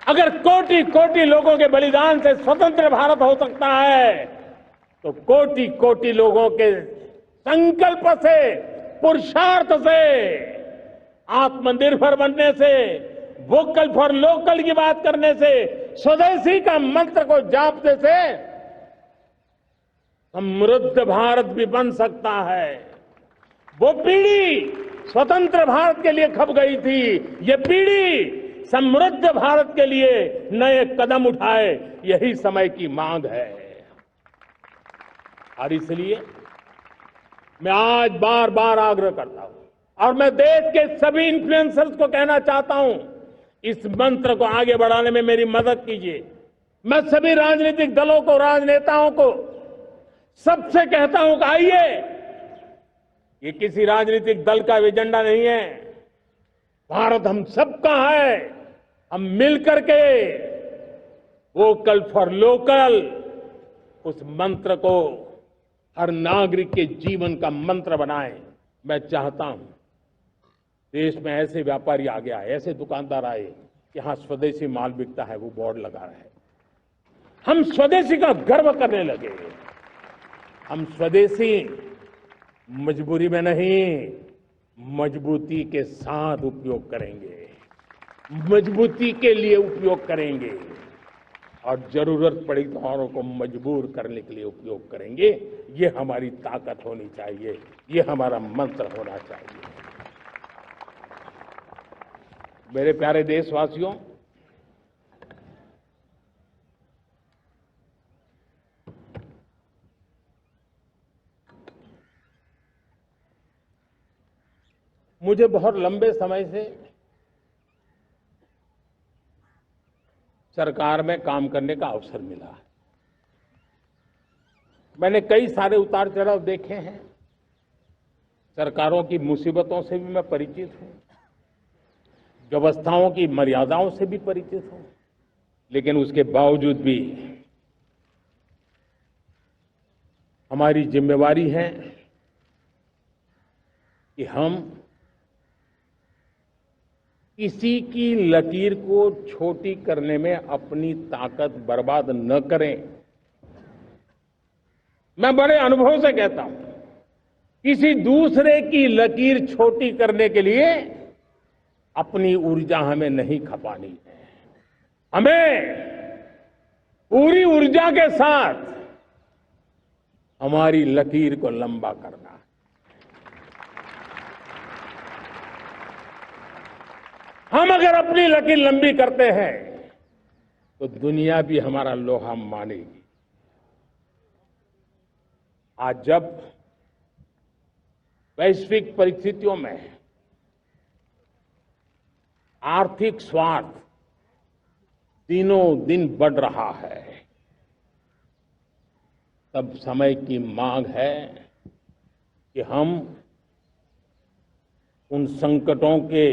Speaker 1: अगर कोटि कोटि लोगों के बलिदान से स्वतंत्र भारत हो सकता है, तो कोटि कोटि लोगों के संकल्प से, पुरुषार्थ से, आत्मनिर्भर बनने से, वोकल फॉर लोकल की बात करने से, स्वदेशी का मंत्र को जापने से समृद्ध भारत भी बन सकता है। वो पीढ़ी स्वतंत्र भारत के लिए खप गई थी। ये पीढ़ी समृद्ध भारत के लिए नए कदम उठाए, यही समय की मांग है। और इसलिए मैं आज बार बार आग्रह करता हूं और मैं देश के सभी इन्फ्लुएंसर्स को कहना चाहता हूं, इस मंत्र को आगे बढ़ाने में मेरी मदद कीजिए। मैं सभी राजनीतिक दलों को, राजनेताओं को सबसे कहता हूं कि आइए, ये किसी राजनीतिक दल का एजेंडा नहीं है, भारत हम सबका है। हम मिलकर के वोकल फॉर लोकल उस मंत्र को हर नागरिक के जीवन का मंत्र बनाएं। मैं चाहता हूं देश में ऐसे व्यापारी आगे आए, ऐसे दुकानदार आए, यहां स्वदेशी माल बिकता है वो बोर्ड लगा रहे हैं। हम स्वदेशी का गर्व करने लगे। हम स्वदेशी मजबूरी में नहीं, मजबूती के साथ उपयोग करेंगे, मजबूती के लिए उपयोग करेंगे और जरूरत पड़ी तो औरों को मजबूर करने के लिए उपयोग करेंगे। ये हमारी ताकत होनी चाहिए, ये हमारा मंत्र होना चाहिए। मेरे प्यारे देशवासियों, मुझे बहुत लंबे समय से सरकार में काम करने का अवसर मिला है। मैंने कई सारे उतार चढ़ाव देखे हैं, सरकारों की मुसीबतों से भी मैं परिचित हूं, व्यवस्थाओं की मर्यादाओं से भी परिचित हूं, लेकिन उसके बावजूद भी हमारी जिम्मेवारी है कि हम किसी की लकीर को छोटी करने में अपनी ताकत बर्बाद न करें। मैं बड़े अनुभव से कहता हूं, किसी दूसरे की लकीर छोटी करने के लिए अपनी ऊर्जा हमें नहीं खपानी है। हमें पूरी ऊर्जा के साथ हमारी लकीर को लंबा करना है। हम अगर अपनी लकीर लंबी करते हैं तो दुनिया भी हमारा लोहा मानेगी। आज जब वैश्विक परिस्थितियों में आर्थिक स्वार्थ दिनों दिन बढ़ रहा है, तब समय की मांग है कि हम उन संकटों के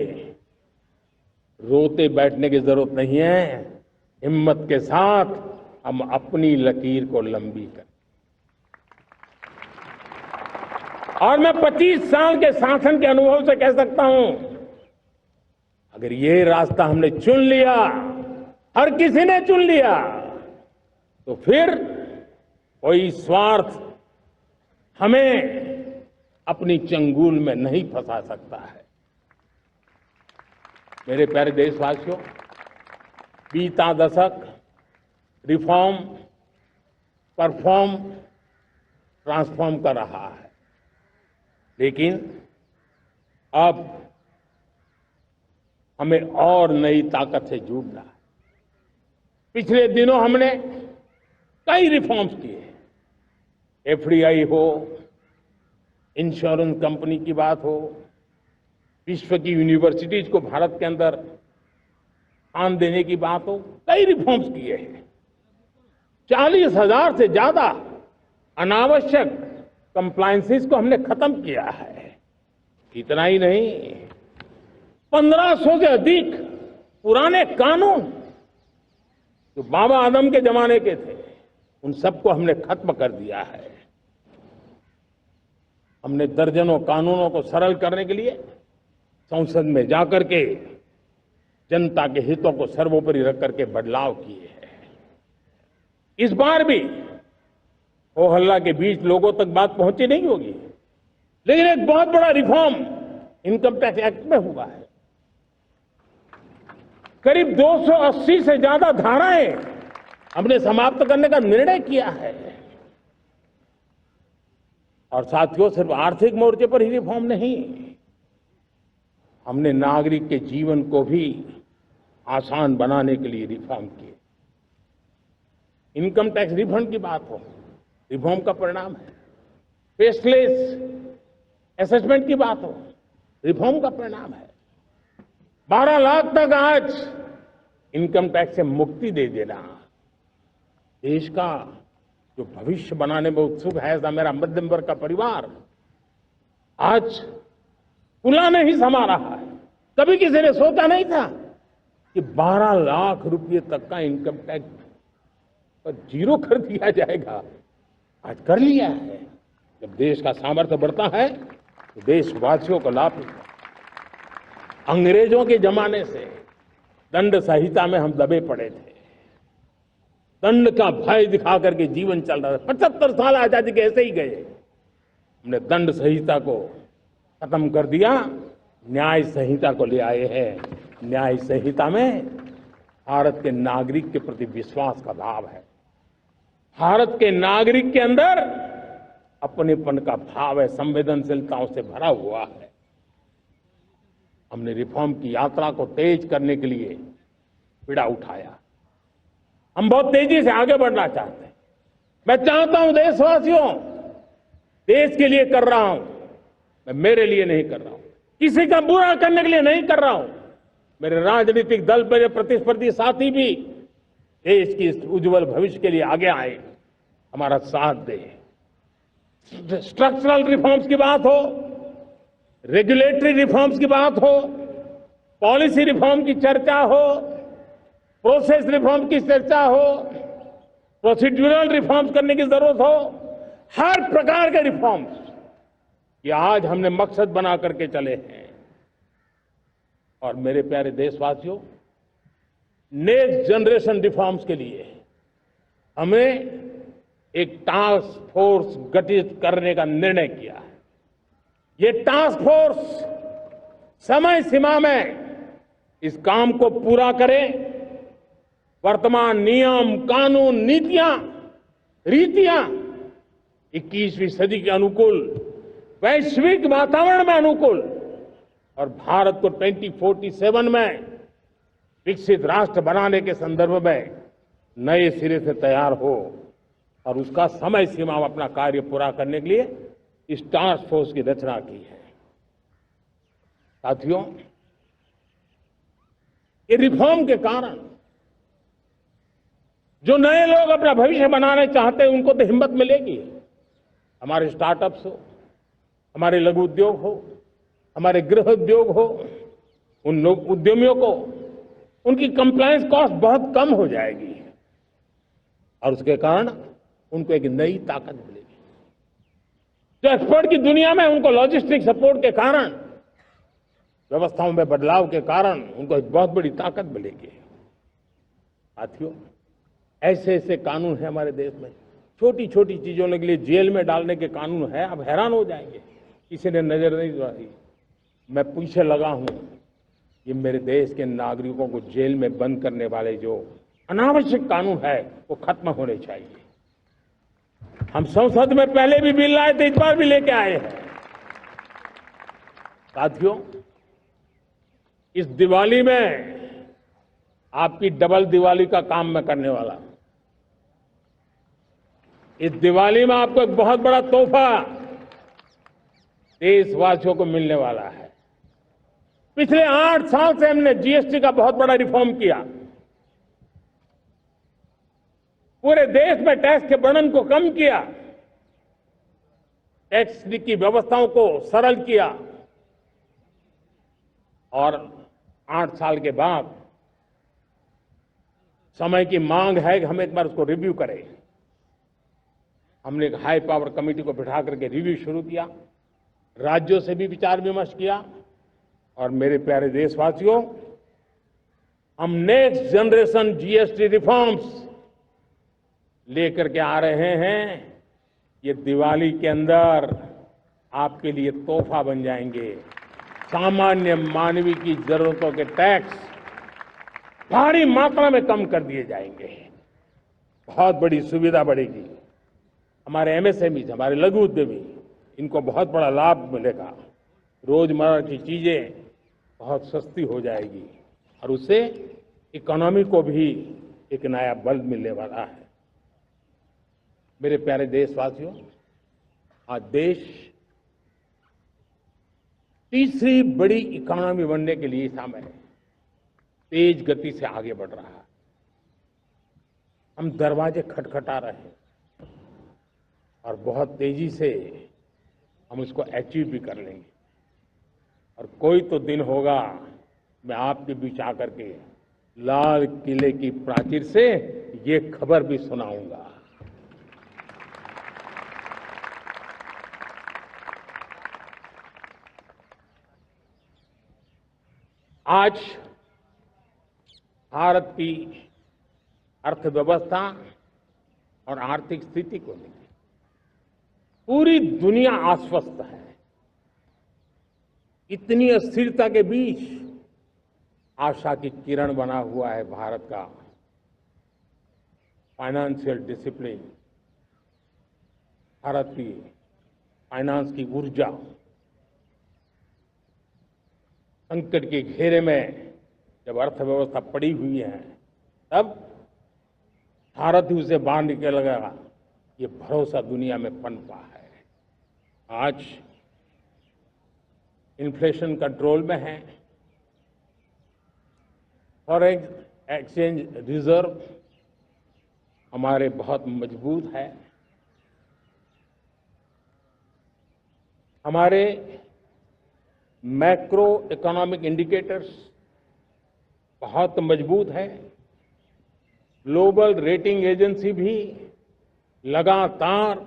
Speaker 1: रोते बैठने की जरूरत नहीं है। हिम्मत के साथ हम अपनी लकीर को लंबी करें। और मैं 25 साल के शासन के अनुभव से कह सकता हूं, अगर ये रास्ता हमने चुन लिया, हर किसी ने चुन लिया, तो फिर कोई स्वार्थ हमें अपनी चंगुल में नहीं फंसा सकता है। मेरे प्यारे देशवासियों, बीता दशक रिफॉर्म, परफॉर्म, ट्रांसफॉर्म कर रहा है, लेकिन अब हमें और नई ताकत से जुड़ना है। पिछले दिनों हमने कई रिफॉर्म्स किए, एफडीआई हो, इंश्योरेंस कंपनी की बात हो, विश्व की यूनिवर्सिटीज को भारत के अंदर स्थान देने की बात हो, कई रिफॉर्म्स किए हैं। 40,000 से ज्यादा अनावश्यक कंप्लायंसेस को हमने खत्म किया है। इतना ही नहीं, 1500 से अधिक पुराने कानून जो बाबा आदम के जमाने के थे, उन सबको हमने खत्म कर दिया है। हमने दर्जनों कानूनों को सरल करने के लिए संसद में जाकर के जनता के हितों को सर्वोपरि रख करके बदलाव किए हैं। इस बार भी हो हल्ला के बीच लोगों तक बात पहुंची नहीं होगी, लेकिन एक बहुत बड़ा रिफॉर्म इनकम टैक्स एक्ट में हुआ है। करीब 280 से ज्यादा धाराएं हमने समाप्त करने का निर्णय किया है। और साथियों, सिर्फ आर्थिक मोर्चे पर ही रिफॉर्म नहीं, हमने नागरिक के जीवन को भी आसान बनाने के लिए रिफॉर्म किए। इनकम टैक्स रिफंड की बात हो, रिफॉर्म का परिणाम है। फेसलेस असेसमेंट की बात हो, रिफॉर्म का परिणाम है। 12 लाख तक आज इनकम टैक्स से मुक्ति दे देना, देश का जो भविष्य बनाने में उत्सुक है ऐसा मेरा मध्यम वर्ग का परिवार आज फूला नहीं समा रहा है। कभी किसी ने सोचा नहीं था कि 12 लाख रुपए तक का इनकम टैक्स पर जीरो कर दिया जाएगा। आज कर लिया है। जब देश का सामर्थ्य बढ़ता है तो देशवासियों को लाभ मिलता है। अंग्रेजों के जमाने से दंड संहिता में हम दबे पड़े थे। दंड का भय दिखा करके जीवन चल रहा था। 75 साल आजादी के ऐसे ही गए। हमने दंड संहिता को खत्म कर दिया, न्याय संहिता को ले आए हैं। न्याय संहिता में भारत के नागरिक के प्रति विश्वास का भाव है। भारत के नागरिक के अंदर अपनेपन का भाव है, संवेदनशीलताओं से भरा हुआ है। हमने रिफॉर्म की यात्रा को तेज करने के लिए बीड़ा उठाया। हम बहुत तेजी से आगे बढ़ना चाहते हैं। मैं चाहता हूं देशवासियों, देश के लिए कर रहा हूं, मैं मेरे लिए नहीं कर रहा हूं, किसी का बुरा करने के लिए नहीं कर रहा हूं। मेरे राजनीतिक दल, मेरे प्रतिस्पर्धी साथी भी देश की इस उज्जवल भविष्य के लिए आगे आए, हमारा साथ दे। स्ट्रक्चरल रिफॉर्म्स की बात हो, रेगुलेटरी रिफॉर्म्स की बात हो, पॉलिसी रिफॉर्म की चर्चा हो, प्रोसेस रिफॉर्म की चर्चा हो, प्रोसीड्यूरल रिफॉर्म्स करने की जरूरत हो, हर प्रकार के रिफॉर्म्स ये आज हमने मकसद बना करके चले हैं। और मेरे प्यारे देशवासियों, नेक्स्ट जनरेशन रिफॉर्म्स के लिए हमें एक टास्क फोर्स गठित करने का निर्णय किया है। ये टास्क फोर्स समय सीमा में इस काम को पूरा करे। वर्तमान नियम, कानून, नीतियां, रीतियां 21वीं सदी के अनुकूल, वैश्विक वातावरण में अनुकूल और भारत को 2047 में विकसित राष्ट्र बनाने के संदर्भ में नए सिरे से तैयार हो और उसका समय सीमा में अपना कार्य पूरा करने के लिए इस टास्क फोर्स की रचना की है। साथियों, ये रिफॉर्म के कारण जो नए लोग अपना भविष्य बनाने चाहते हैं उनको तो हिम्मत मिलेगी। हमारे स्टार्टअप्स हो, हमारे लघु उद्योग हो, हमारे गृह उद्योग हो, उन लोग उद्यमियों को उनकी कंप्लायंस कॉस्ट बहुत कम हो जाएगी और उसके कारण उनको एक नई ताकत मिलेगी। जो एक्सपोर्ट की दुनिया में उनको लॉजिस्टिक सपोर्ट के कारण, व्यवस्थाओं में बदलाव के कारण उनको एक बहुत बड़ी ताकत मिलेगी। साथियों, ऐसे ऐसे कानून है हमारे देश में, छोटी छोटी चीजों के लिए जेल में डालने के कानून है। आप हैरान हो जाएंगे, किसी ने नजर नहीं डाली। मैं पीछे लगा हूं, ये मेरे देश के नागरिकों को जेल में बंद करने वाले जो अनावश्यक कानून है वो खत्म होने चाहिए। हम संसद में पहले भी बिल लाए थे, इस बार भी लेके आए हैं। साथियों, इस दिवाली में आपकी डबल दिवाली का काम मैं करने वाला हूं। इस दिवाली में आपको एक बहुत बड़ा तोहफा देशवासियों को मिलने वाला है। पिछले 8 साल से हमने जीएसटी का बहुत बड़ा रिफॉर्म किया। पूरे देश में टैक्स के बर्डन को कम किया, टैक्स की व्यवस्थाओं को सरल किया और 8 साल के बाद समय की मांग है कि हम एक बार उसको रिव्यू करें। हमने एक हाई पावर कमेटी को बिठा करके रिव्यू शुरू किया, राज्यों से भी विचार विमर्श किया और मेरे प्यारे देशवासियों, हम नेक्स्ट जनरेशन जीएसटी रिफॉर्म्स लेकर के आ रहे हैं। ये दिवाली के अंदर आपके लिए तोहफा बन जाएंगे। सामान्य मानवीय की जरूरतों के टैक्स भारी मात्रा में कम कर दिए जाएंगे। बहुत बड़ी सुविधा बढ़ेगी। हमारे एमएसएमई, हमारे लघु उद्यमी, इनको बहुत बड़ा लाभ मिलेगा। रोजमर्रा की चीजें बहुत सस्ती हो जाएगी और उससे इकोनॉमी को भी एक नया बल मिलने वाला है। मेरे प्यारे देशवासियों, आज देश तीसरी बड़ी इकोनॉमी बनने के लिए समय तेज गति से आगे बढ़ रहा है। हम दरवाजे खटखटा रहे हैं और बहुत तेजी से हम उसको अचीव भी कर लेंगे। और कोई तो दिन होगा मैं आपके बीच आकर के लाल किले की प्राचीर से ये खबर भी सुनाऊंगा। आज भारत की अर्थव्यवस्था और आर्थिक स्थिति को लेकर पूरी दुनिया आश्वस्त है। इतनी अस्थिरता के बीच आशा की किरण बना हुआ है भारत का फाइनेंशियल डिसिप्लिन, भारत की फाइनेंस की ऊर्जा। संकट के घेरे में जब अर्थव्यवस्था पड़ी हुई है तब भारत ही उसे बाहर निकलेगा, ये भरोसा दुनिया में पनपा है। आज इन्फ्लेशन कंट्रोल में है, फॉरेन एक्सचेंज रिजर्व हमारे बहुत मजबूत है, हमारे मैक्रो इकोनॉमिक इंडिकेटर्स बहुत मजबूत है। ग्लोबल रेटिंग एजेंसी भी लगातार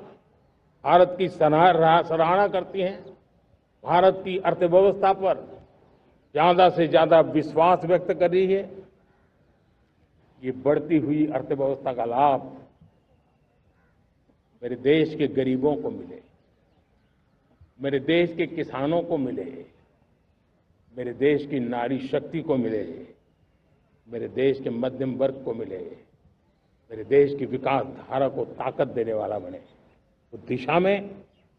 Speaker 1: भारत की सराहना करती हैं, भारत की अर्थव्यवस्था पर ज्यादा से ज्यादा विश्वास व्यक्त कर रही है। ये बढ़ती हुई अर्थव्यवस्था का लाभ मेरे देश के गरीबों को मिले, मेरे देश के किसानों को मिले, मेरे देश की नारी शक्ति को मिले, मेरे देश के मध्यम वर्ग को मिले, मेरे देश की विकास धारा को ताकत देने वाला बने। तो दिशा में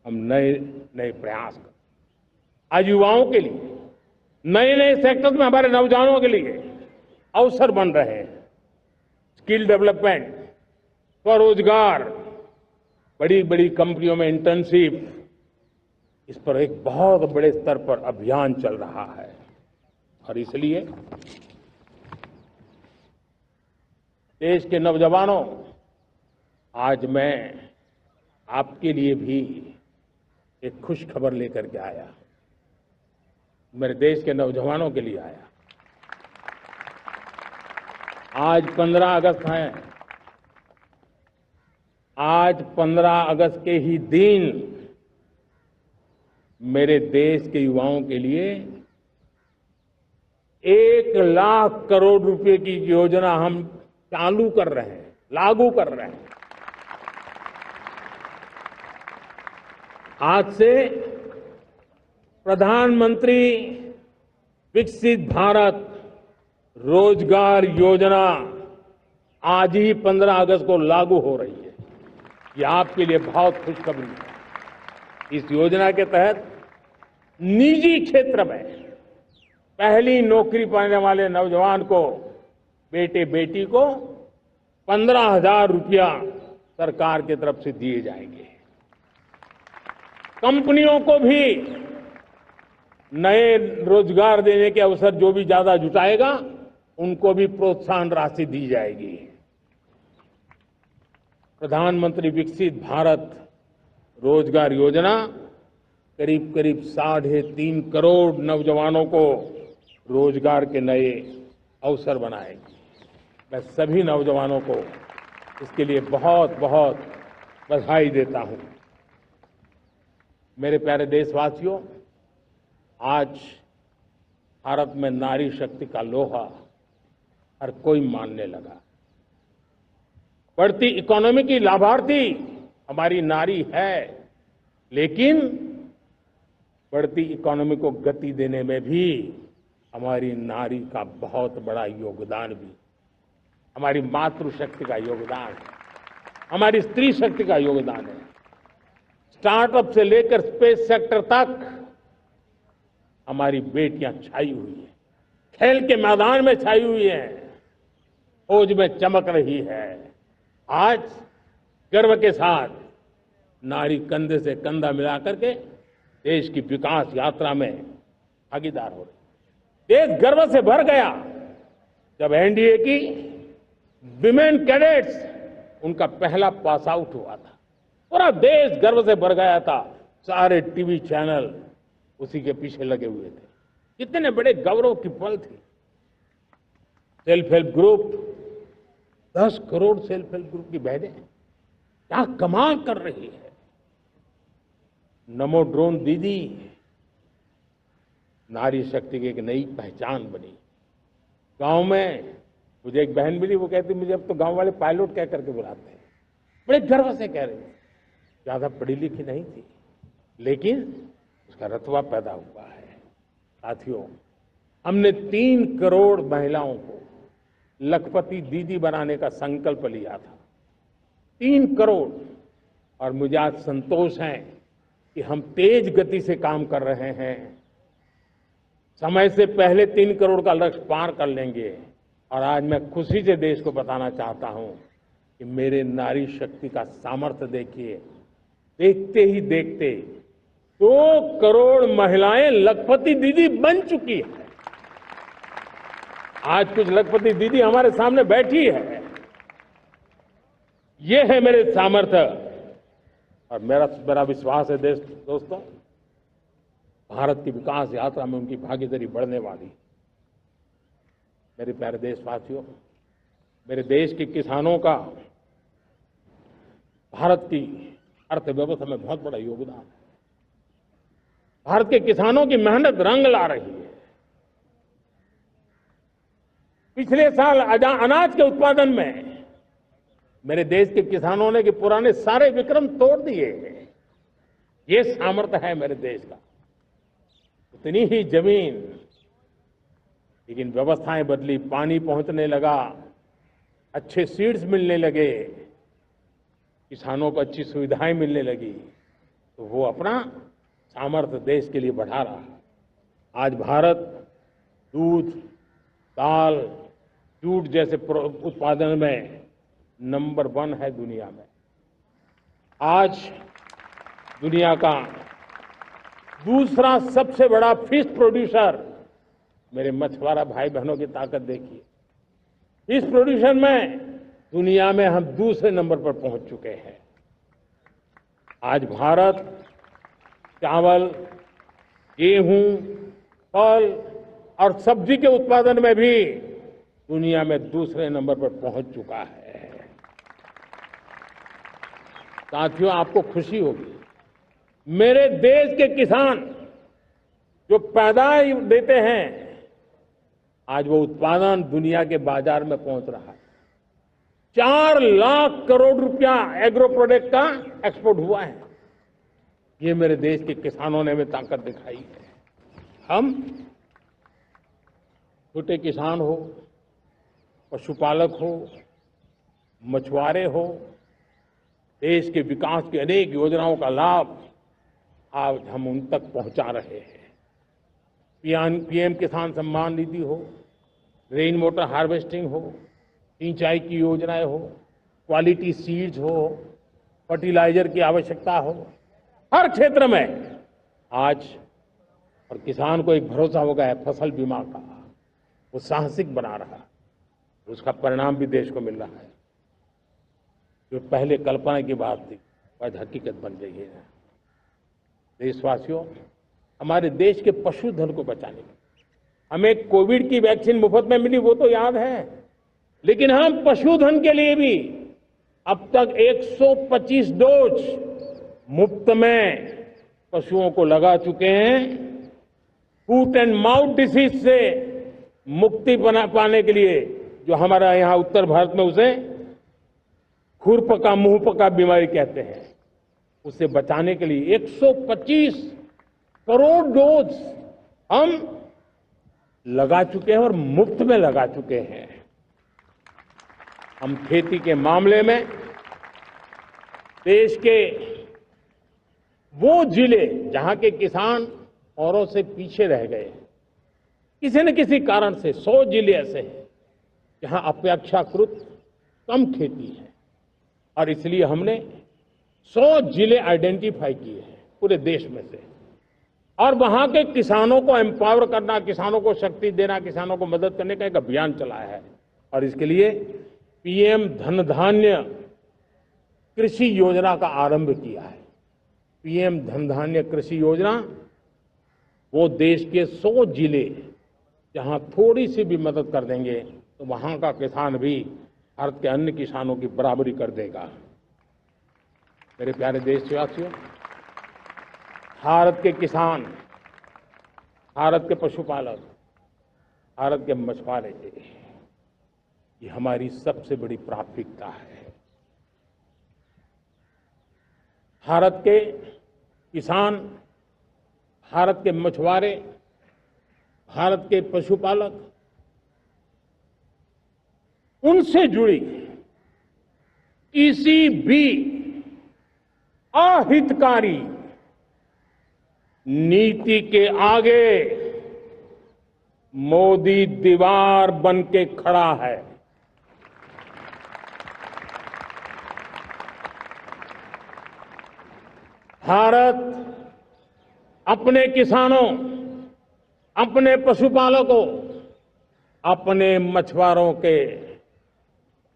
Speaker 1: हम नए नए प्रयास करें। आज युवाओं के लिए नए नए सेक्टर्स में हमारे नौजवानों के लिए अवसर बन रहे हैं। स्किल डेवलपमेंट, स्वरोजगार, बड़ी बड़ी कंपनियों में इंटर्नशिप, इस पर एक बहुत बड़े स्तर पर अभियान चल रहा है। और इसलिए देश के नौजवानों, आज मैं आपके लिए भी एक खुश खबर लेकर के आया, मेरे देश के नौजवानों के लिए आया। आज 15 अगस्त है। आज 15 अगस्त के ही दिन मेरे देश के युवाओं के लिए 1 लाख करोड़ रुपए की योजना हम चालू कर रहे हैं, लागू कर रहे हैं। आज से प्रधानमंत्री विकसित भारत रोजगार योजना आज ही 15 अगस्त को लागू हो रही है। ये आपके लिए बहुत खुशखबरी है। इस योजना के तहत निजी क्षेत्र में पहली नौकरी पाने वाले नौजवान को, बेटे बेटी को 15,000 रुपया सरकार की तरफ से दिए जाएंगे। कंपनियों को भी नए रोजगार देने के अवसर जो भी ज्यादा जुटाएगा उनको भी प्रोत्साहन राशि दी जाएगी। प्रधानमंत्री विकसित भारत रोजगार योजना करीब करीब 3.5 करोड़ नौजवानों को रोजगार के नए अवसर बनाएगी। मैं सभी नौजवानों को इसके लिए बहुत बहुत बधाई देता हूं। मेरे प्यारे देशवासियों, आज भारत में नारी शक्ति का लोहा हर कोई मानने लगा। बढ़ती इकोनॉमी की लाभार्थी हमारी नारी है, लेकिन बढ़ती इकोनॉमी को गति देने में भी हमारी नारी का बहुत बड़ा योगदान भी, हमारी मातृशक्ति का योगदान है, हमारी स्त्री शक्ति का योगदान है। स्टार्टअप से लेकर स्पेस सेक्टर तक हमारी बेटियां छाई हुई हैं, खेल के मैदान में छाई हुई हैं, फौज में चमक रही है। आज गर्व के साथ नारी कंधे से कंधा मिला करके देश की विकास यात्रा में भागीदार हो रही। देश गर्व से भर गया जब एनडीए की विमेन कैडेट्स उनका पहला पास आउट हुआ था। पूरा देश गर्व से भर गया था। सारे टीवी चैनल उसी के पीछे लगे हुए थे। कितने बड़े गौरव की पल थी। Self help group, 10 crore self help group की बहनें क्या कमाल कर रही है। नमो ड्रोन दीदी नारी शक्ति की एक नई पहचान बनी। गांव में मुझे एक बहन मिली, वो कहती मुझे अब तो गांव वाले पायलट कह करके बुलाते हैं। बड़े गर्व से कह रही थी। ज्यादा पढ़ी लिखी नहीं थी, लेकिन उसका रतबा पैदा हुआ है। साथियों, हमने 3 करोड़ महिलाओं को लखपति दीदी बनाने का संकल्प लिया था। 3 करोड़। और मुझे आज संतोष है कि हम तेज गति से काम कर रहे हैं। समय से पहले 3 करोड़ का लक्ष्य पार कर लेंगे। और आज मैं खुशी से देश को बताना चाहता हूं कि मेरे नारी शक्ति का सामर्थ्य देखिए। देखते ही देखते 2 करोड़ महिलाएं लखपति दीदी बन चुकी है। आज कुछ लखपति दीदी हमारे सामने बैठी है। ये है मेरे सामर्थ्य। और मेरा विश्वास है दोस्तों, भारत की विकास यात्रा में उनकी भागीदारी बढ़ने वाली। मेरे प्यारे देशवासियों, मेरे देश के किसानों का भारत की अर्थव्यवस्था में बहुत बड़ा योगदान है। भारत के किसानों की मेहनत रंग ला रही है। पिछले साल अनाज के उत्पादन में मेरे देश के किसानों ने के पुराने सारे विक्रम तोड़ दिए हैं। ये सामर्थ्य है मेरे देश का। उतनी ही जमीन, लेकिन व्यवस्थाएं बदली, पानी पहुंचने लगा, अच्छे सीड्स मिलने लगे, किसानों को अच्छी सुविधाएं मिलने लगी, तो वो अपना सामर्थ्य देश के लिए बढ़ा रहा है। आज भारत दूध, दाल, जूट जैसे उत्पादन में नंबर 1 है दुनिया में। आज दुनिया का दूसरा सबसे बड़ा फिश प्रोड्यूसर, मेरे मछुआरा भाई बहनों की ताकत देखिए। फिश प्रोड्यूसर में दुनिया में हम दूसरे नंबर पर पहुंच चुके हैं। आज भारत चावल, गेहूं, फल और सब्जी के उत्पादन में भी दुनिया में दूसरे नंबर पर पहुंच चुका है। साथियों, आपको खुशी होगी, मेरे देश के किसान जो पैदावार देते हैं, आज वो उत्पादन दुनिया के बाजार में पहुंच रहा है। 4 लाख करोड़ रुपया एग्रो प्रोडक्ट का एक्सपोर्ट हुआ है। ये मेरे देश के किसानों ने हमें ताकत दिखाई है। हम छोटे किसान हो, पशुपालक हो, मछुआरे हो, देश के विकास की अनेक योजनाओं का लाभ आज हम उन तक पहुंचा रहे हैं। पीएम किसान सम्मान निधि हो, रेन वाटर हार्वेस्टिंग हो, सिंचाई की योजनाएं हो, क्वालिटी सीड्स हो, फर्टिलाइजर की आवश्यकता हो, हर क्षेत्र में आज और किसान को एक भरोसा हो गया है फसल बीमा का। वो साहसिक बना रहा है, उसका परिणाम भी देश को मिल रहा है। जो पहले कल्पना की बात थी आज हकीकत बन गई है। देशवासियों, हमारे देश के पशुधन को बचाने में हमें कोविड की वैक्सीन मुफ्त में मिली, वो तो याद है, लेकिन हम पशुधन के लिए भी अब तक 125 डोज मुफ्त में पशुओं को लगा चुके हैं। फूट एंड माउथ डिसीज से मुक्ति पाने के लिए, जो हमारा यहाँ उत्तर भारत में उसे खुरपका मुंहपका बीमारी कहते हैं, उसे बचाने के लिए 125 करोड़ डोज हम लगा चुके हैं और मुफ्त में लगा चुके हैं। हम खेती के मामले में देश के वो जिले जहां के किसान औरों से पीछे रह गए। किसी न किसी कारण से 100 जिले ऐसे हैं जहां अपेक्षाकृत कम खेती है और इसलिए हमने 100 जिले आइडेंटिफाई किए हैं पूरे देश में से और वहां के किसानों को एम्पावर करना, किसानों को शक्ति देना, किसानों को मदद करने का एक अभियान चलाया है और इसके लिए पीएम धन धान्य कृषि योजना का आरंभ किया है। पीएम धन धान्य कृषि योजना वो देश के 100 जिले जहां थोड़ी सी भी मदद कर देंगे तो वहां का किसान भी भारत के अन्य किसानों की बराबरी कर देगा। मेरे प्यारे देशवासियों, भारत के किसान, भारत के पशुपालक, भारत के मछुआरे, ये हमारी सबसे बड़ी प्राथमिकता है। भारत के किसान, भारत के मछुआरे, भारत के पशुपालक, उनसे जुड़ी किसी भी अहितकारी नीति के आगे मोदी दीवार बन के खड़ा है। भारत अपने किसानों, अपने पशुपालकों, अपने मछुआरों के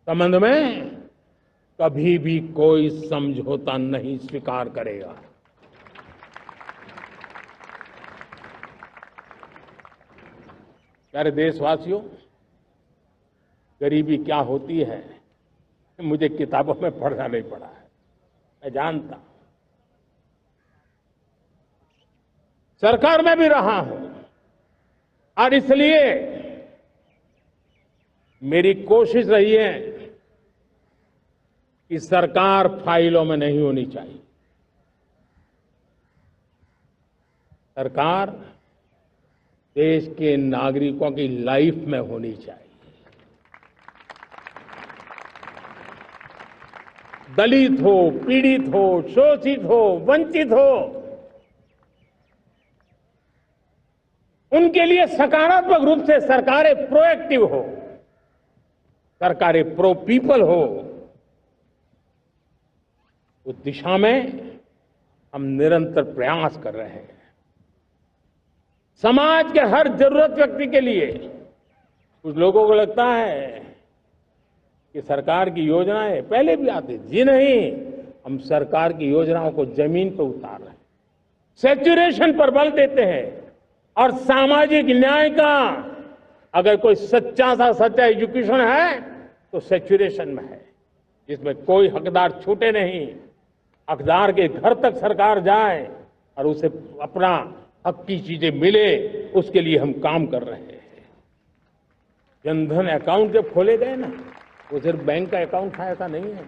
Speaker 1: संबंध में कभी भी कोई समझौता नहीं स्वीकार करेगा। प्यारे देशवासियों, गरीबी क्या होती है मुझे किताबों में पढ़ना नहीं पड़ा है, मैं जानता। सरकार में भी रहा हूं और इसलिए मेरी कोशिश रही है कि सरकार फाइलों में नहीं होनी चाहिए। सरकार देश के नागरिकों की लाइफ में होनी चाहिए। दलित हो, पीड़ित हो, शोषित हो, वंचित हो, उनके लिए सकारात्मक रूप से सरकारें प्रोएक्टिव हो, सरकारें प्रो पीपल हो। उस दिशा में हम निरंतर प्रयास कर रहे हैं। समाज के हर जरूरत व्यक्ति के लिए। कुछ लोगों को लगता है कि सरकार की योजनाएं पहले भी आती, जी नहीं, हम सरकार की योजनाओं को जमीन पर उतार रहे हैं, सैचुरेशन पर बल देते हैं और सामाजिक न्याय का अगर कोई सच्चा एजुकेशन है तो सैचुरेशन में है, जिसमें कोई हकदार छूटे नहीं, हकदार के घर तक सरकार जाए और उसे अपना हक की चीजें मिले, उसके लिए हम काम कर रहे हैं। जनधन अकाउंट जब खोले गए ना, वो सिर्फ बैंक का अकाउंट था ऐसा नहीं है,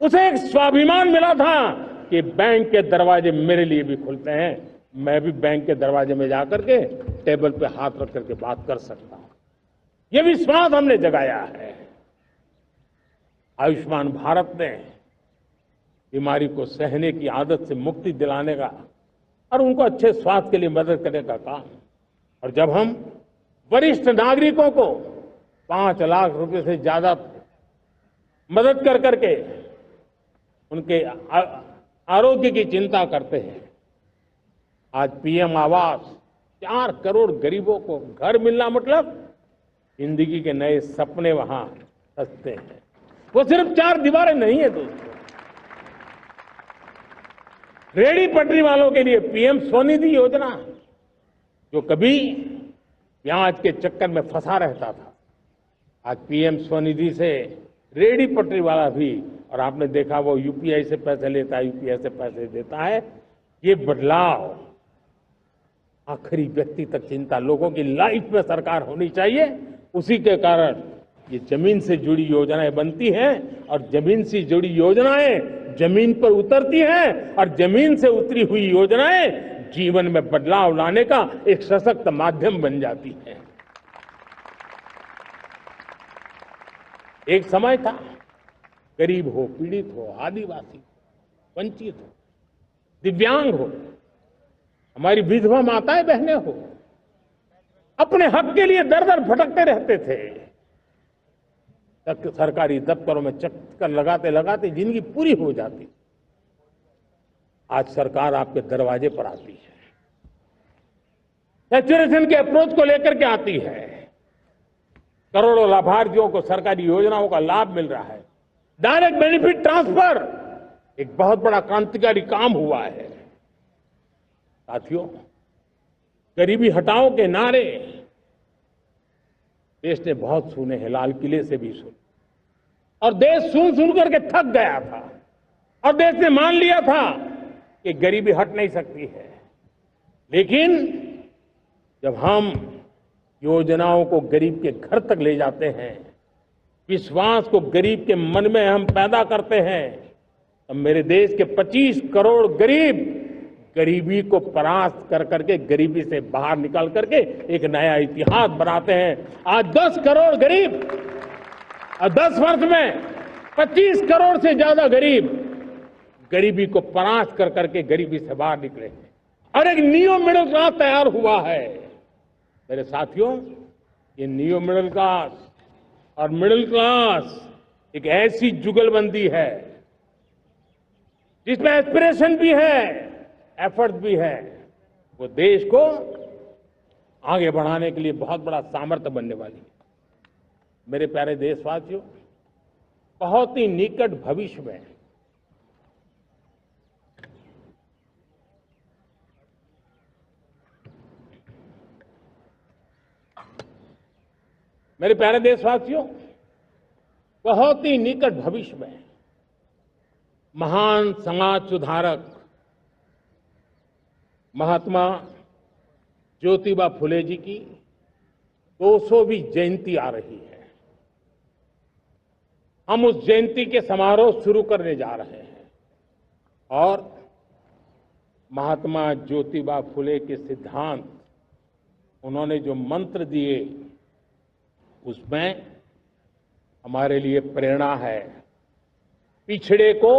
Speaker 1: उसे एक स्वाभिमान मिला था कि बैंक के दरवाजे मेरे लिए भी खुलते हैं, मैं भी बैंक के दरवाजे में जाकर के टेबल पे हाथ रख करके बात कर सकता हूं। ये विश्वास हमने जगाया है। आयुष्मान भारत ने बीमारी को सहने की आदत से मुक्ति दिलाने का और उनको अच्छे स्वास्थ्य के लिए मदद करने का काम। और जब हम वरिष्ठ नागरिकों को 5 लाख रुपए से ज्यादा मदद कर करके उनके आरोग्य की चिंता करते हैं, आज पीएम आवास 4 करोड़ गरीबों को घर मिलना मतलब जिंदगी के नए सपने वहां सजते हैं। वो सिर्फ 4 दीवारें नहीं है दोस्तों। रेहड़ी पटरी वालों के लिए पीएम स्वनिधि योजना, जो कभी ब्याज के चक्कर में फंसा रहता था, आज पीएम स्वनिधि से रेहड़ी पटरी वाला भी, और आपने देखा वो यूपीआई से पैसे लेता है, यूपीआई से पैसे देता है। ये बदलाव आखिरी व्यक्ति तक चिंता, लोगों की लाइफ में सरकार होनी चाहिए। उसी के कारण ये जमीन से जुड़ी योजनाएं बनती हैं और जमीन से जुड़ी योजनाएं जमीन पर उतरती हैं और जमीन से उतरी हुई योजनाएं जीवन में बदलाव लाने का एक सशक्त माध्यम बन जाती है। एक समय था, गरीब हो, पीड़ित हो, आदिवासी हो, वंचित हो, दिव्यांग हो, हमारी विधवा माताएं बहनें हो, अपने हक के लिए दर दर भटकते रहते थे। तक सरकारी दफ्तरों में चक्कर लगाते लगाते जिंदगी पूरी हो जाती। आज सरकार आपके दरवाजे पर आती है, सैचुरेशन के अप्रोच को लेकर के आती है। करोड़ों लाभार्थियों को सरकारी योजनाओं का लाभ मिल रहा है। डायरेक्ट बेनिफिट ट्रांसफर एक बहुत बड़ा क्रांतिकारी काम हुआ है। साथियों, गरीबी हटाओ के नारे देश ने बहुत सुने हैं, लाल किले से भी सुने, और देश सुन सुन करके थक गया था और देश ने मान लिया था कि गरीबी हट नहीं सकती है। लेकिन जब हम योजनाओं को गरीब के घर तक ले जाते हैं, विश्वास को गरीब के मन में हम पैदा करते हैं, तब मेरे देश के 25 करोड़ गरीब गरीबी को परास्त कर करके, गरीबी से बाहर निकल करके एक नया इतिहास बनाते हैं। आज 10 करोड़ गरीब और 10 वर्ष में 25 करोड़ से ज्यादा गरीब गरीबी को परास्त कर करके गरीबी से बाहर निकले हैं और एक न्यू मिडिल क्लास तैयार हुआ है। मेरे साथियों, ये न्यू मिडिल क्लास और मिडिल क्लास एक ऐसी जुगलबंदी है जिसमें एस्पिरेशन भी है, एफर्ट भी है। वो देश को आगे बढ़ाने के लिए बहुत बड़ा सामर्थ्य बनने वाली है। मेरे प्यारे देशवासियों, बहुत ही निकट भविष्य में मेरे प्यारे देशवासियों, बहुत ही निकट भविष्य में महान समाज सुधारक महात्मा ज्योतिबा फुले जी की 200वीं जयंती आ रही है। हम उस जयंती के समारोह शुरू करने जा रहे हैं और महात्मा ज्योतिबा फुले के सिद्धांत, उन्होंने जो मंत्र दिए, उसमें हमारे लिए प्रेरणा है। पिछड़े को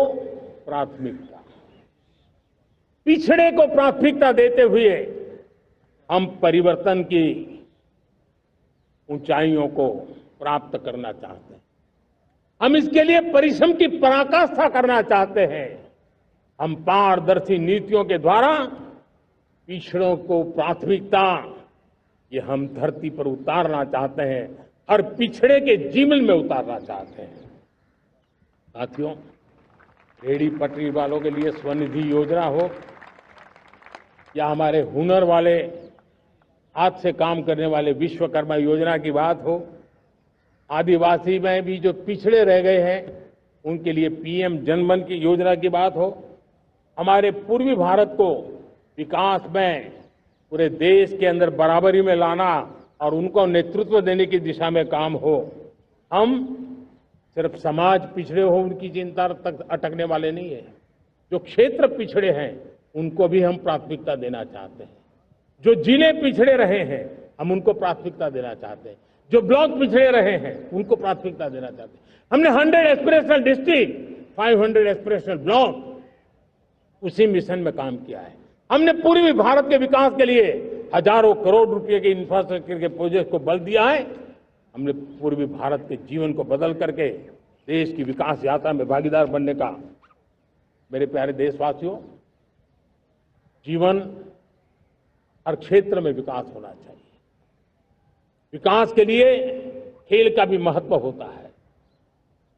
Speaker 1: प्राथमिकता, पिछड़े को प्राथमिकता देते हुए हम परिवर्तन की ऊंचाइयों को प्राप्त करना चाहते हैं। हम इसके लिए परिश्रम की पराकाष्ठा करना चाहते हैं। हम पारदर्शी नीतियों के द्वारा पिछड़ों को प्राथमिकता, ये हम धरती पर उतारना चाहते हैं, हर पिछड़े के जीवन में उतारना चाहते हैं। साथियों, रेहड़ी पटरी वालों के लिए स्वनिधि योजना हो या हमारे हुनर वाले, हाथ से काम करने वाले विश्वकर्मा योजना की बात हो, आदिवासी में भी जो पिछड़े रह गए हैं उनके लिए पीएम जनधन की योजना की बात हो, हमारे पूर्वी भारत को विकास में पूरे देश के अंदर बराबरी में लाना और उनको नेतृत्व देने की दिशा में काम हो। हम सिर्फ समाज पिछड़े हो उनकी चिंता तक अटकने वाले नहीं है। जो क्षेत्र पिछड़े हैं उनको भी हम प्राथमिकता देना चाहते हैं। जो जिले पिछड़े रहे हैं हम उनको प्राथमिकता देना चाहते हैं। जो ब्लॉक पिछड़े रहे हैं उनको प्राथमिकता देना चाहते हैं। हमने 100 एस्पिरेशनल डिस्ट्रिक्ट, 500 एस्पिरेशनल ब्लॉक, उसी मिशन में काम किया है। हमने पूर्वी भारत के विकास के लिए हजारों करोड़ रुपए के इंफ्रास्ट्रक्चर के प्रोजेक्ट को बल दिया है। हमने पूर्वी भारत के जीवन को बदल करके देश की विकास यात्रा में भागीदार बनने का, मेरे प्यारे देशवासियों, जीवन हर क्षेत्र में विकास होना चाहिए। विकास के लिए खेल का भी महत्व होता है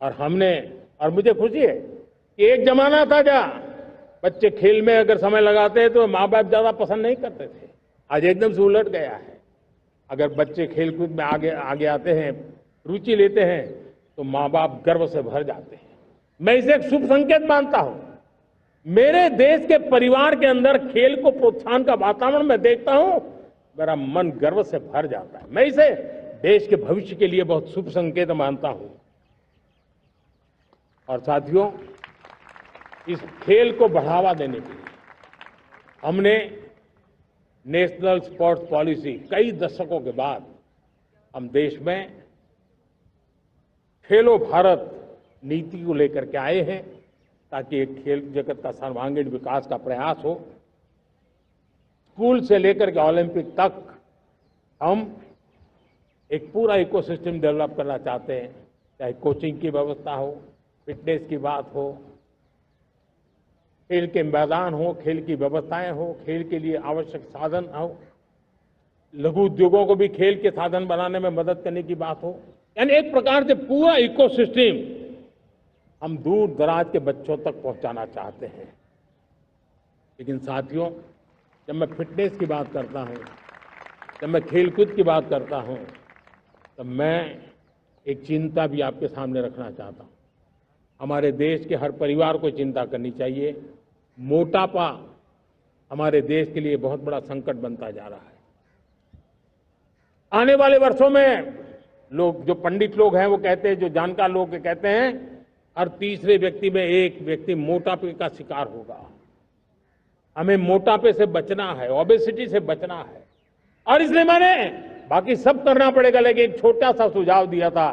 Speaker 1: और मुझे खुशी है कि एक जमाना था जहाँ बच्चे खेल में अगर समय लगाते हैं तो माँ बाप ज्यादा पसंद नहीं करते थे। आज एकदम से उलट गया है। अगर बच्चे खेलकूद में आगे आते हैं, रुचि लेते हैं, तो माँ बाप गर्व से भर जाते हैं। मैं इसे एक शुभ संकेत मानता हूं। मेरे देश के परिवार के अंदर खेल को प्रोत्साहन का वातावरण मैं देखता हूं, मेरा मन गर्व से भर जाता है। मैं इसे देश के भविष्य के लिए बहुत शुभ संकेत मानता हूं। और साथियों, इस खेल को बढ़ावा देने के लिए हमने नेशनल स्पोर्ट्स पॉलिसी, कई दशकों के बाद हम देश में खेलो भारत नीति को लेकर के आए हैं ताकि एक खेल जगत का सर्वांगीण विकास का प्रयास हो। स्कूल से लेकर के ओलंपिक तक हम एक पूरा इकोसिस्टम डेवलप करना चाहते हैं, चाहे कोचिंग की व्यवस्था हो, फिटनेस की बात हो, खेल के मैदान हो, खेल की व्यवस्थाएं हो, खेल के लिए आवश्यक साधन हो, लघु उद्योगों को भी खेल के साधन बनाने में मदद करने की बात हो, यानी एक प्रकार से पूरा इकोसिस्टम हम दूर दराज के बच्चों तक पहुंचाना चाहते हैं। लेकिन साथियों, जब मैं फिटनेस की बात करता हूं, जब मैं खेलकूद की बात करता हूं, तो मैं एक चिंता भी आपके सामने रखना चाहता हूं। हमारे देश के हर परिवार को चिंता करनी चाहिए। मोटापा हमारे देश के लिए बहुत बड़ा संकट बनता जा रहा है। आने वाले वर्षों में लोग, जो पंडित लोग हैं वो कहते हैं, जो जानकार लोग कहते हैं, हर तीसरे व्यक्ति में एक व्यक्ति मोटापे का शिकार होगा। हमें मोटापे से बचना है, ओबेसिटी से बचना है, और इसलिए मैंने बाकी सब करना पड़ेगा, लेकिन एक छोटा सा सुझाव दिया था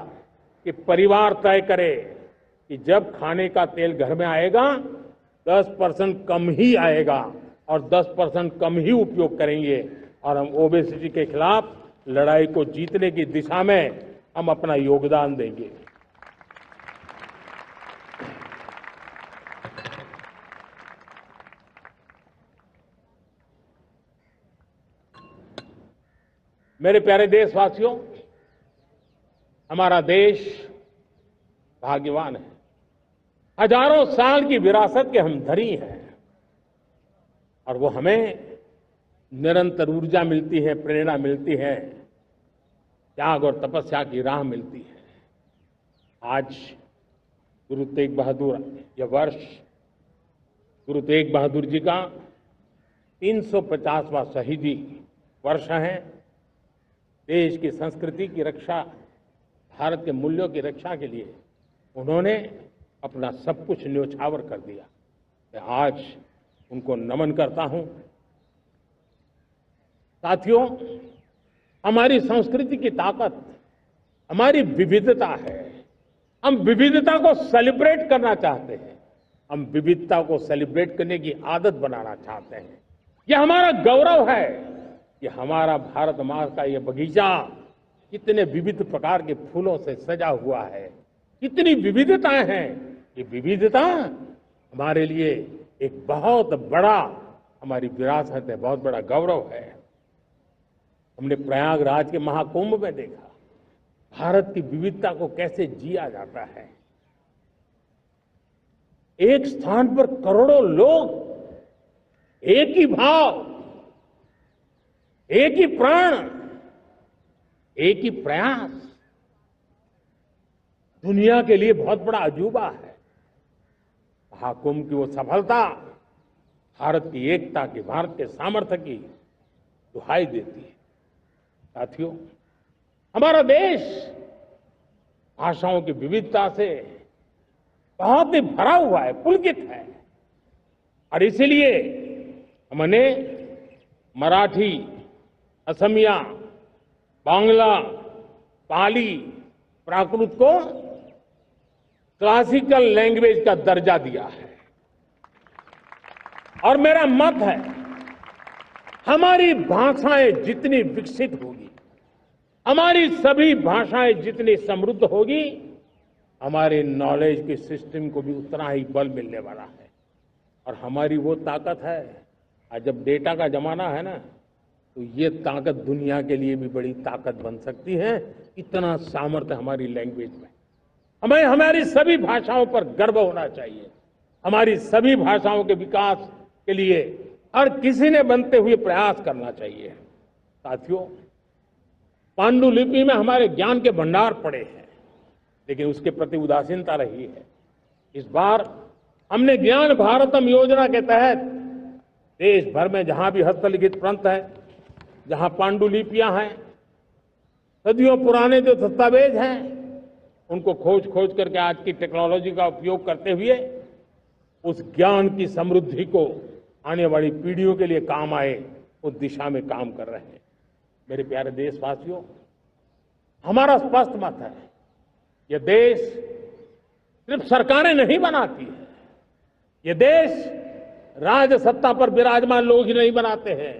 Speaker 1: कि परिवार तय करे कि जब खाने का तेल घर में आएगा 10% कम ही आएगा और 10% कम ही उपयोग करेंगे, और हम ओबेसिटी के खिलाफ लड़ाई को जीतने की दिशा में हम अपना योगदान देंगे। मेरे प्यारे देशवासियों, हमारा देश भाग्यवान है। हजारों साल की विरासत के हम धनी हैं, और वो हमें निरंतर ऊर्जा मिलती है, प्रेरणा मिलती है, त्याग और तपस्या की राह मिलती है। आज गुरु तेग बहादुर, यह वर्ष गुरु तेग बहादुर जी का 350वां शहीदी वर्ष है। देश की संस्कृति की रक्षा, भारत के मूल्यों की रक्षा के लिए उन्होंने अपना सब कुछ न्योछावर कर दिया। मैं आज उनको नमन करता हूं। साथियों, हमारी संस्कृति की ताकत हमारी विविधता है। हम विविधता को सेलिब्रेट करना चाहते हैं, हम विविधता को सेलिब्रेट करने की आदत बनाना चाहते हैं। यह हमारा गौरव है। ये हमारा भारत माँ का ये बगीचा कितने विविध प्रकार के फूलों से सजा हुआ है, कितनी विविधताएं हैं। ये विविधता हमारे लिए एक बहुत बड़ा, हमारी विरासत है, बहुत बड़ा गौरव है। हमने प्रयागराज के महाकुंभ में देखा भारत की विविधता को कैसे जिया जाता है। एक स्थान पर करोड़ों लोग, एक ही भाव, एक ही प्राण, एक ही प्रयास, दुनिया के लिए बहुत बड़ा अजूबा है। महाकुंभ की वो सफलता भारत की एकता की, भारत के सामर्थ्य की दुहाई देती है। साथियों, हमारा देश भाषाओं की विविधता से बहुत ही भरा हुआ है, पुलकित है, और इसीलिए हमने मराठी, असमिया, बांग्ला, पाली, प्राकृत को क्लासिकल लैंग्वेज का दर्जा दिया है। और मेरा मत है, हमारी भाषाएं जितनी विकसित होगी, हमारी सभी भाषाएं जितनी समृद्ध होगी, हमारे नॉलेज के सिस्टम को भी उतना ही बल मिलने वाला है। और हमारी वो ताकत है, आज जब डेटा का जमाना है ना, तो ये ताकत दुनिया के लिए भी बड़ी ताकत बन सकती है। इतना सामर्थ्य हमारी लैंग्वेज में। हमें हमारी सभी भाषाओं पर गर्व होना चाहिए। हमारी सभी भाषाओं के विकास के लिए हर किसी ने बनते हुए प्रयास करना चाहिए। साथियों, पांडुलिपि में हमारे ज्ञान के भंडार पड़े हैं, लेकिन उसके प्रति उदासीनता रही है। इस बार हमने ज्ञान भारतम योजना के तहत देश भर में जहां भी हस्तलिखित ग्रंथ है, जहां पांडुलिपियां हैं, सदियों पुराने जो दस्तावेज हैं, उनको खोज खोज करके आज की टेक्नोलॉजी का उपयोग करते हुए उस ज्ञान की समृद्धि को आने वाली पीढ़ियों के लिए काम आए, उस दिशा में काम कर रहे हैं। मेरे प्यारे देशवासियों, हमारा स्पष्ट मत है, यह देश सिर्फ सरकारें नहीं बनाती है, यह देश राज सत्ता पर विराजमान लोग ही नहीं बनाते हैं,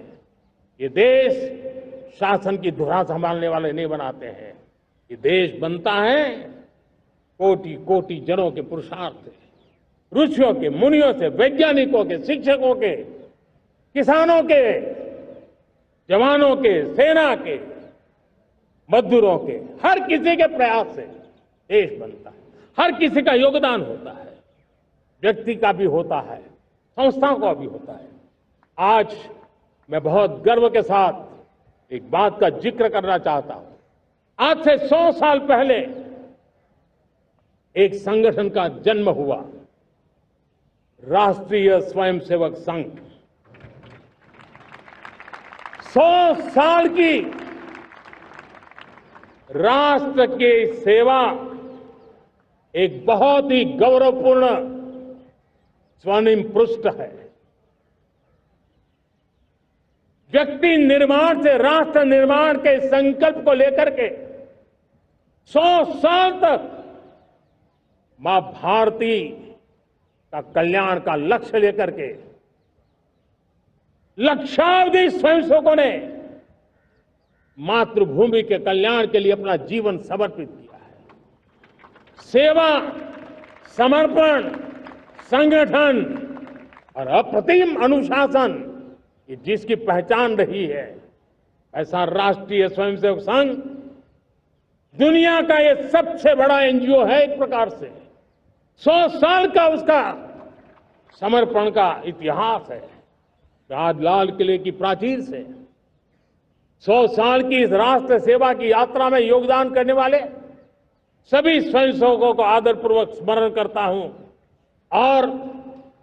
Speaker 1: ये देश शासन की धुरा संभालने वाले नहीं बनाते हैं। ये देश बनता है कोटि कोटि जनों के पुरुषार्थ से, ऋषियों के, मुनियों से, वैज्ञानिकों के, शिक्षकों के, किसानों के, जवानों के, सेना के, मजदूरों के, हर किसी के प्रयास से देश बनता है। हर किसी का योगदान होता है, व्यक्ति का भी होता है, संस्थाओं का भी होता है। आज मैं बहुत गर्व के साथ एक बात का जिक्र करना चाहता हूं। आज से 100 साल पहले एक संगठन का जन्म हुआ, राष्ट्रीय स्वयंसेवक संघ। 100 साल की राष्ट्र की सेवा एक बहुत ही गौरवपूर्ण स्वर्णिम पृष्ठ है। व्यक्ति निर्माण से राष्ट्र निर्माण के संकल्प को लेकर के 100 साल तक मां भारती का कल्याण का लक्ष्य लेकर के लक्षावधि स्वयंसेवकों ने मातृभूमि के कल्याण के लिए अपना जीवन समर्पित किया है। सेवा, समर्पण, संगठन और अप्रतिम अनुशासन, ये जिसकी पहचान रही है, ऐसा राष्ट्रीय स्वयंसेवक संघ दुनिया का ये सबसे बड़ा एनजीओ है। एक प्रकार से 100 साल का उसका समर्पण का इतिहास है। आज लाल किले की प्राचीर से 100 साल की इस राष्ट्र सेवा की यात्रा में योगदान करने वाले सभी स्वयंसेवकों को आदरपूर्वक स्मरण करता हूं और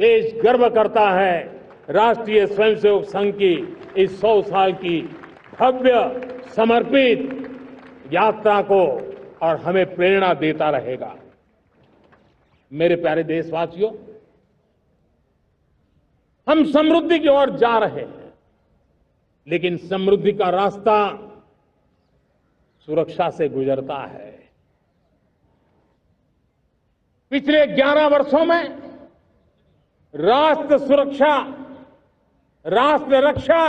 Speaker 1: देश गर्व करता है राष्ट्रीय स्वयंसेवक संघ की इस 100 साल की भव्य समर्पित यात्रा को, और हमें प्रेरणा देता रहेगा। मेरे प्यारे देशवासियों, हम समृद्धि की ओर जा रहे हैं, लेकिन समृद्धि का रास्ता सुरक्षा से गुजरता है। पिछले 11 वर्षों में राष्ट्र सुरक्षा, राष्ट्र रक्षा,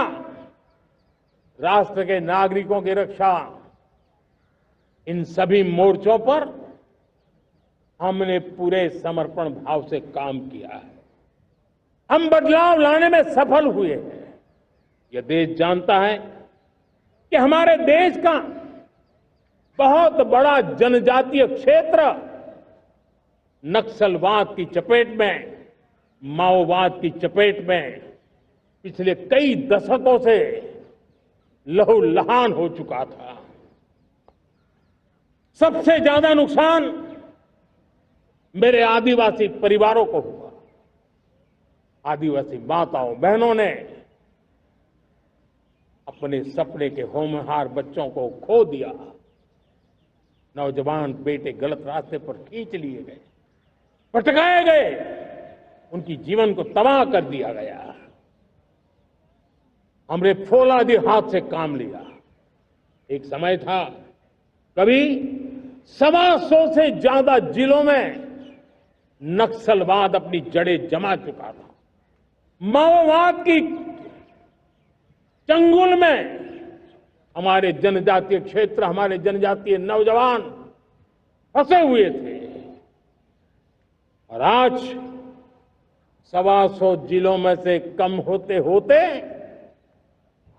Speaker 1: राष्ट्र के नागरिकों की रक्षा, इन सभी मोर्चों पर हमने पूरे समर्पण भाव से काम किया है। हम बदलाव लाने में सफल हुए हैं। यह देश जानता है कि हमारे देश का बहुत बड़ा जनजातीय क्षेत्र नक्सलवाद की चपेट में, माओवाद की चपेट में पिछले कई दशकों से लहूलुहान हो चुका था। सबसे ज्यादा नुकसान मेरे आदिवासी परिवारों को हुआ। आदिवासी माताओं बहनों ने अपने सपने के होनहार बच्चों को खो दिया। नौजवान बेटे गलत रास्ते पर खींच लिए गए, भटकाए गए, उनकी जीवन को तबाह कर दिया गया। हमने फौलादी हाथ से काम लिया। एक समय था कभी 125 से ज्यादा जिलों में नक्सलवाद अपनी जड़ें जमा चुका था। माओवाद की चंगुल में हमारे जनजातीय क्षेत्र, हमारे जनजातीय नौजवान फंसे हुए थे, और आज 125 जिलों में से कम होते होते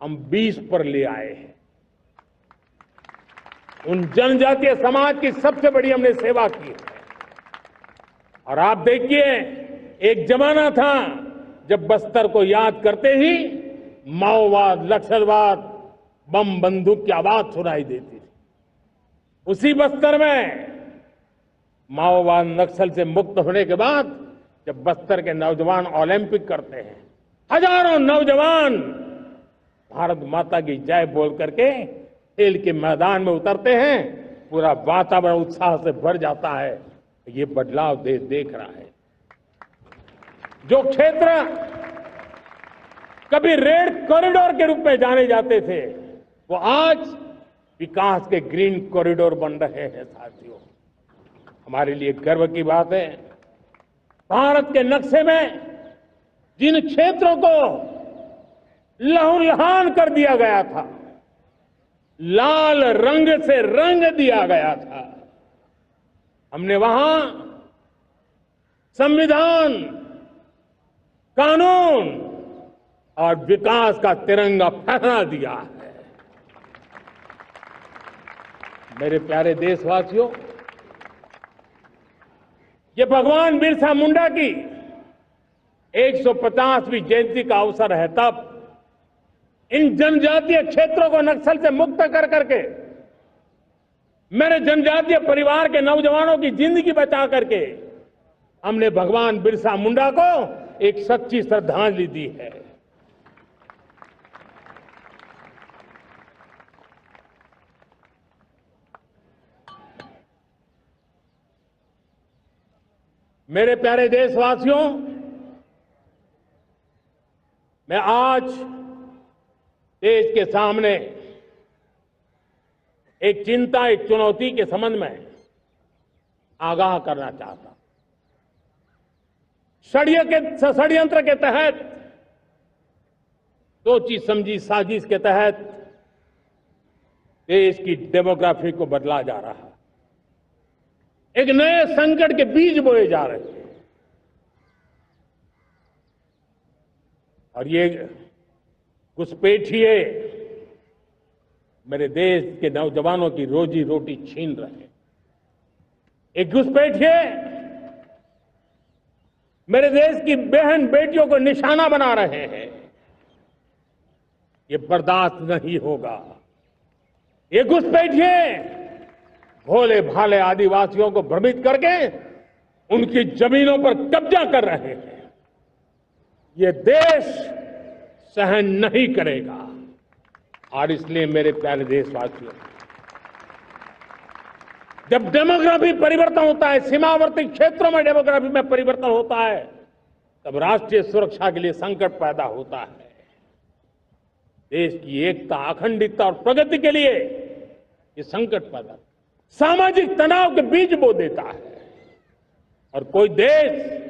Speaker 1: हम 20 पर ले आए हैं। उन जनजातीय समाज की सबसे बड़ी हमने सेवा की है। और आप देखिए, एक जमाना था जब बस्तर को याद करते ही माओवाद, नक्सलवाद, बम बंदूक की आवाज सुनाई देती थी। उसी बस्तर में माओवाद नक्सल से मुक्त होने के बाद जब बस्तर के नौजवान ओलंपिक करते हैं, हजारों नौजवान भारत माता की जय बोल करके खेल के मैदान में उतरते हैं, पूरा वातावरण उत्साह से भर जाता है। ये बदलाव देश देख रहा है। जो क्षेत्र कभी रेड कॉरिडोर के रूप में जाने जाते थे, वो आज विकास के ग्रीन कॉरिडोर बन रहे हैं। साथियों, हमारे लिए गर्व की बात है, भारत के नक्शे में जिन क्षेत्रों को लहूलुहान कर दिया गया था, लाल रंग से रंग दिया गया था। हमने वहां संविधान, कानून और विकास का तिरंगा फहरा दिया है। मेरे प्यारे देशवासियों, ये भगवान बिरसा मुंडा की 150वीं जयंती का अवसर है। तब इन जनजातीय क्षेत्रों को नक्सल से मुक्त कर करके, मेरे जनजातीय परिवार के नौजवानों की जिंदगी बचा करके हमने भगवान बिरसा मुंडा को एक सच्ची श्रद्धांजलि दी है। मेरे प्यारे देशवासियों, मैं आज देश के सामने एक चिंता, एक चुनौती के संबंध में आगाह करना चाहता हूं। षड्यंत्र के तहत, सोची समझी साजिश के तहत देश की डेमोग्राफी को बदला जा रहा है। एक नए संकट के बीज बोए जा रहे हैं और ये घुसपैठिए मेरे देश के नौजवानों की रोजी रोटी छीन रहे हैं। एक घुसपैठिए मेरे देश की बहन बेटियों को निशाना बना रहे हैं। ये बर्दाश्त नहीं होगा। ये घुसपैठिए भोले भाले आदिवासियों को भ्रमित करके उनकी जमीनों पर कब्जा कर रहे हैं। ये देश सहन नहीं करेगा। और इसलिए मेरे प्यारे देशवासियों, जब डेमोग्राफी परिवर्तन होता है, सीमावर्ती क्षेत्रों में डेमोग्राफी में परिवर्तन होता है, तब राष्ट्रीय सुरक्षा के लिए संकट पैदा होता है। देश की एकता, अखंडता और प्रगति के लिए ये संकट पैदा, सामाजिक तनाव के बीज बो देता है। और कोई देश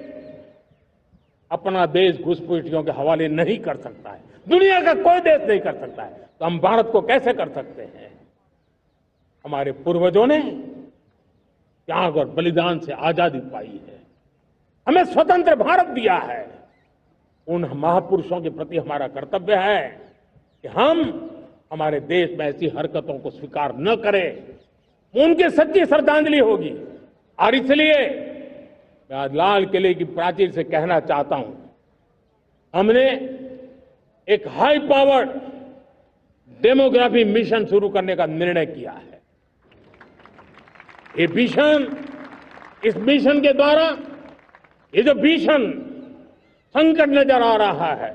Speaker 1: अपना देश घुसपैठियों के हवाले नहीं कर सकता है। दुनिया का कोई देश नहीं कर सकता है, तो हम भारत को कैसे कर सकते हैं? हमारे पूर्वजों ने त्याग और बलिदान से आजादी पाई है, हमें स्वतंत्र भारत दिया है। उन महापुरुषों के प्रति हमारा कर्तव्य है कि हम हमारे देश में ऐसी हरकतों को स्वीकार न करें। उनकी सच्ची श्रद्धांजलि होगी। और इसलिए मैं आज लाल किले की प्राचीर से कहना चाहता हूं, हमने एक हाई पावर्ड डेमोग्राफी मिशन शुरू करने का निर्णय किया है। ये मिशन, इस मिशन के द्वारा ये जो भीषण संकट नजर आ रहा है,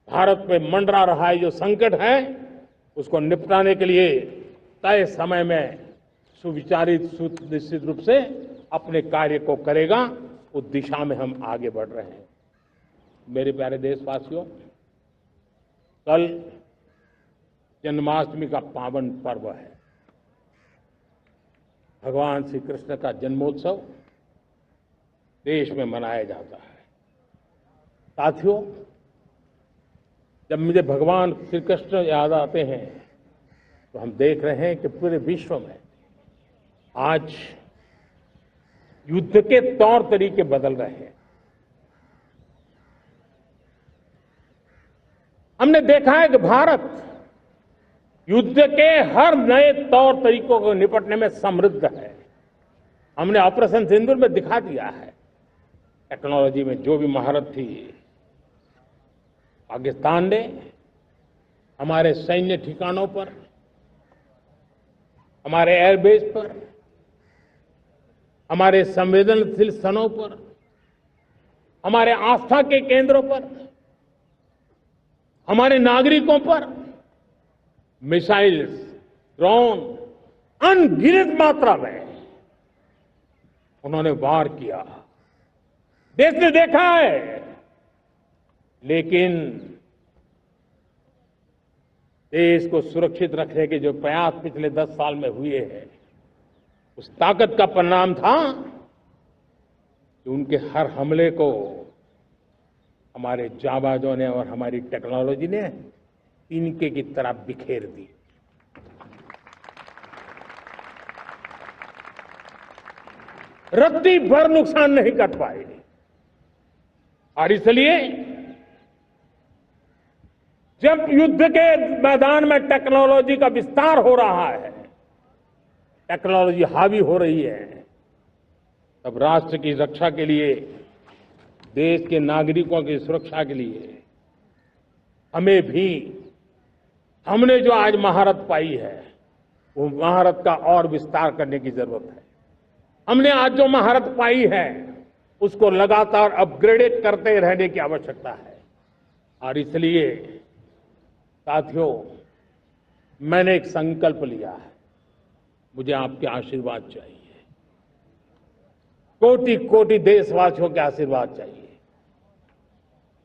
Speaker 1: भारत पे मंडरा रहा है जो संकट है, उसको निपटाने के लिए तय समय में सुविचारित, सुनिश्चित रूप से अपने कार्य को करेगा। उस दिशा में हम आगे बढ़ रहे हैं। मेरे प्यारे देशवासियों, कल जन्माष्टमी का पावन पर्व है। भगवान श्री कृष्ण का जन्मोत्सव देश में मनाया जाता है। साथियों, जब मुझे भगवान श्री कृष्ण याद आते हैं तो हम देख रहे हैं कि पूरे विश्व में आज युद्ध के तौर तरीके बदल रहे हैं। हमने देखा है कि भारत युद्ध के हर नए तौर तरीकों को निपटने में समृद्ध है। हमने ऑपरेशन सिंदूर में दिखा दिया है। टेक्नोलॉजी में जो भी महारत थी, पाकिस्तान ने हमारे सैन्य ठिकानों पर, हमारे एयरबेस पर, हमारे संवेदनशील स्थानों पर, हमारे आस्था के केंद्रों पर, हमारे नागरिकों पर मिसाइल्स, ड्रोन अनगिनत मात्रा में उन्होंने वार किया। देश ने देखा है, लेकिन देश को सुरक्षित रखने के जो प्रयास पिछले 10 साल में हुए हैं, उस ताकत का परिणाम था कि उनके हर हमले को हमारे जाबाजों ने और हमारी टेक्नोलॉजी ने तिनके की तरह बिखेर दी। रत्ती भर नुकसान नहीं कर पाए और इसलिए जब युद्ध के मैदान में टेक्नोलॉजी का विस्तार हो रहा है, टेक्नोलॉजी हावी हो रही है, तब राष्ट्र की रक्षा के लिए, देश के नागरिकों की सुरक्षा के लिए हमें भी, हमने जो आज महारत पाई है वो महारत का और विस्तार करने की जरूरत है। हमने आज जो महारत पाई है उसको लगातार अपग्रेडेड करते रहने की आवश्यकता है। और इसलिए साथियों, मैंने एक संकल्प लिया है, मुझे आपके आशीर्वाद चाहिए, कोटि कोटि देशवासियों के आशीर्वाद चाहिए,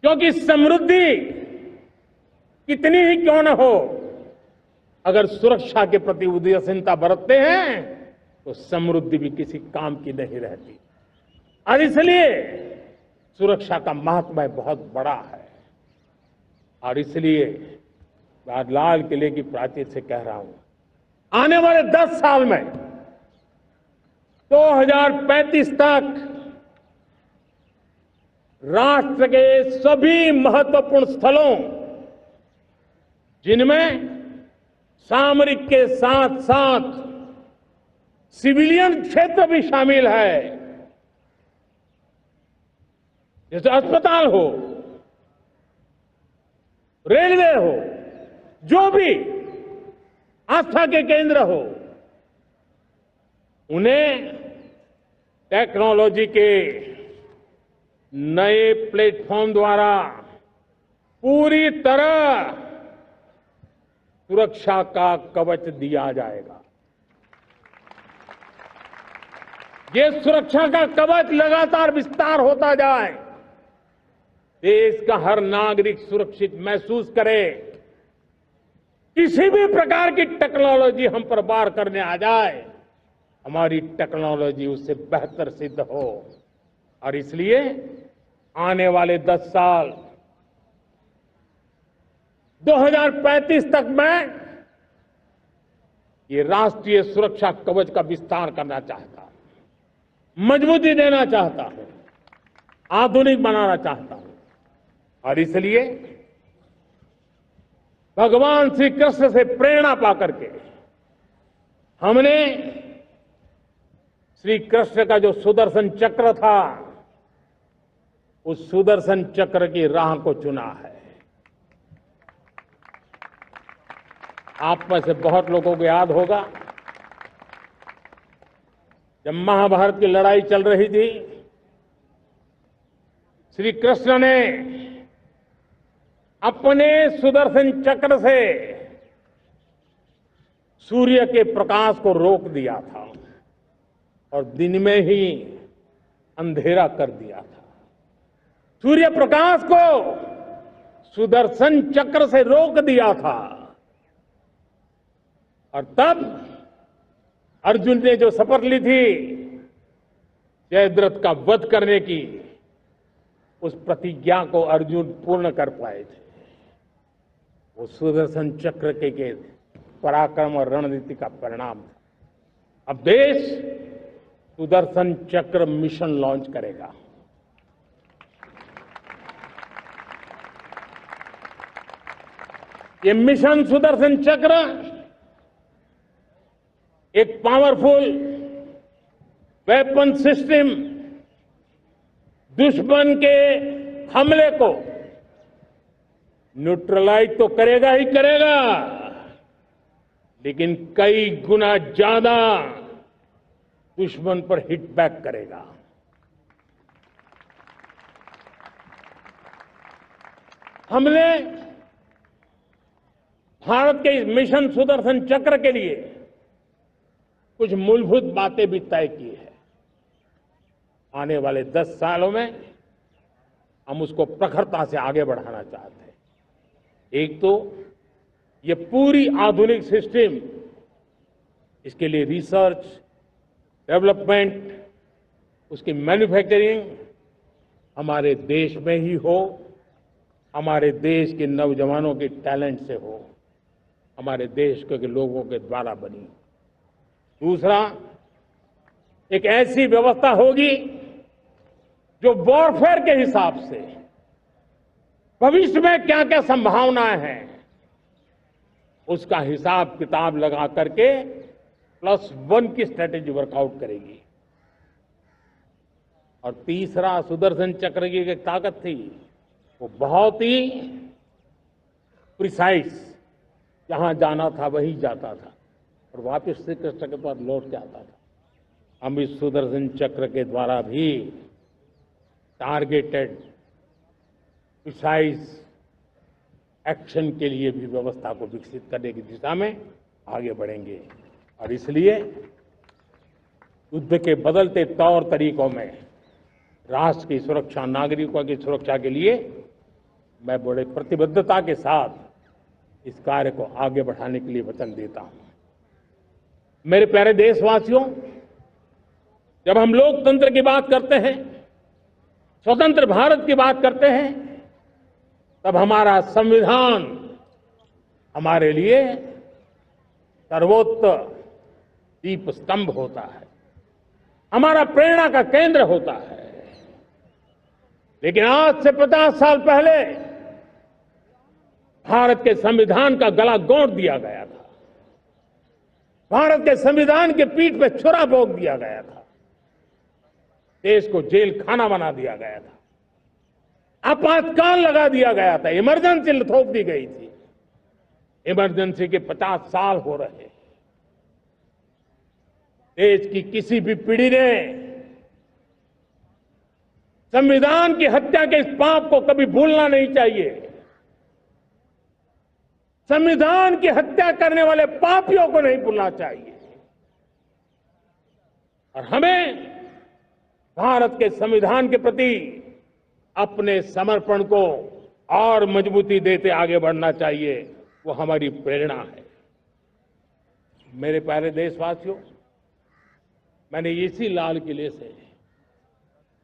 Speaker 1: क्योंकि समृद्धि कितनी ही क्यों न हो, अगर सुरक्षा के प्रति उदासीनता बरतते हैं तो समृद्धि भी किसी काम की नहीं रहती। और इसलिए सुरक्षा का महत्व बहुत बड़ा है। और इसलिए मैं आज लाल किले की प्राचीर से कह रहा हूं, आने वाले 10 साल में 2035 तक राष्ट्र के सभी महत्वपूर्ण स्थलों, जिनमें सामरिक के साथ साथ सिविलियन क्षेत्र भी शामिल है, जैसे अस्पताल हो, रेलवे हो, जो भी आस्था के केंद्र हो, उन्हें टेक्नोलॉजी के नए प्लेटफॉर्म द्वारा पूरी तरह सुरक्षा का कवच दिया जाएगा। ये सुरक्षा का कवच लगातार विस्तार होता जाए, देश का हर नागरिक सुरक्षित महसूस करे, किसी भी प्रकार की टेक्नोलॉजी हम पर वार करने आ जाए, हमारी टेक्नोलॉजी उससे बेहतर सिद्ध हो। और इसलिए आने वाले 10 साल 2035 तक मैं ये राष्ट्रीय सुरक्षा कवच का विस्तार करना चाहता हूं, मजबूती देना चाहता हूं, आधुनिक बनाना चाहता हूं। और इसलिए भगवान श्री कृष्ण से प्रेरणा पाकर के हमने श्री कृष्ण का जो सुदर्शन चक्र था, उस सुदर्शन चक्र की राह को चुना है। आप में से बहुत लोगों को याद होगा, जब महाभारत की लड़ाई चल रही थी, श्री कृष्ण ने अपने सुदर्शन चक्र से सूर्य के प्रकाश को रोक दिया था और दिन में ही अंधेरा कर दिया था। सूर्य प्रकाश को सुदर्शन चक्र से रोक दिया था। और तब अर्जुन ने जो शपथ ली थी जयद्रथ का वध करने की, उस प्रतिज्ञा को अर्जुन पूर्ण कर पाए थे। वो सुदर्शन चक्र के पराक्रम और रणनीति का परिणाम था। अब देश सुदर्शन चक्र मिशन लॉन्च करेगा। ये मिशन सुदर्शन चक्र एक पावरफुल वेपन सिस्टम दुश्मन के हमले को न्यूट्रलाइज तो करेगा ही करेगा, लेकिन कई गुना ज्यादा दुश्मन पर हिट बैक करेगा। हमने भारत के इस मिशन सुदर्शन चक्र के लिए कुछ मूलभूत बातें भी तय की है। आने वाले 10 सालों में हम उसको प्रखरता से आगे बढ़ाना चाहते हैं। एक तो ये पूरी आधुनिक सिस्टम, इसके लिए रिसर्च, डेवलपमेंट, उसकी मैन्युफैक्चरिंग हमारे देश में ही हो हमारे देश के नौजवानों के टैलेंट से हो, हमारे देश के लोगों के द्वारा बनी। दूसरा, एक ऐसी व्यवस्था होगी जो वॉरफेयर के हिसाब से भविष्य में क्या क्या संभावनाएं हैं उसका हिसाब किताब लगा करके +1 की स्ट्रेटेजी वर्कआउट करेगी। और तीसरा, सुदर्शन चक्र की एक ताकत थी, वो बहुत ही प्रिसाइज, जहां जाना था वहीं जाता था और वापस श्री कृष्ण के पास लौट के आता था। हम इस सुदर्शन चक्र के द्वारा भी टारगेटेड प्रिसाइज एक्शन के लिए भी व्यवस्था को विकसित करने की दिशा में आगे बढ़ेंगे। और इसलिए युद्ध के बदलते तौर तरीकों में राष्ट्र की सुरक्षा, नागरिकों की सुरक्षा के लिए मैं बड़े प्रतिबद्धता के साथ इस कार्य को आगे बढ़ाने के लिए वचन देता हूं। मेरे प्यारे देशवासियों, जब हम लोकतंत्र की बात करते हैं, स्वतंत्र भारत की बात करते हैं, तब हमारा संविधान हमारे लिए सर्वोच्च दीप स्तंभ होता है, हमारा प्रेरणा का केंद्र होता है। लेकिन आज से 50 साल पहले भारत के संविधान का गला घोंट दिया गया था, भारत के संविधान के पीठ पे छुरा भोंक दिया गया था, देश को जेल खाना बना दिया गया था, आपातकाल लगा दिया गया था, इमरजेंसी थोप दी गई थी। इमरजेंसी के 50 साल हो रहे। देश की किसी भी पीढ़ी ने संविधान की हत्या के इस पाप को कभी भूलना नहीं चाहिए। संविधान की हत्या करने वाले पापियों को नहीं भूलना चाहिए। और हमें भारत के संविधान के प्रति अपने समर्पण को और मजबूती देते आगे बढ़ना चाहिए। वो हमारी प्रेरणा है। मेरे प्यारे देशवासियों, मैंने इसी लाल किले से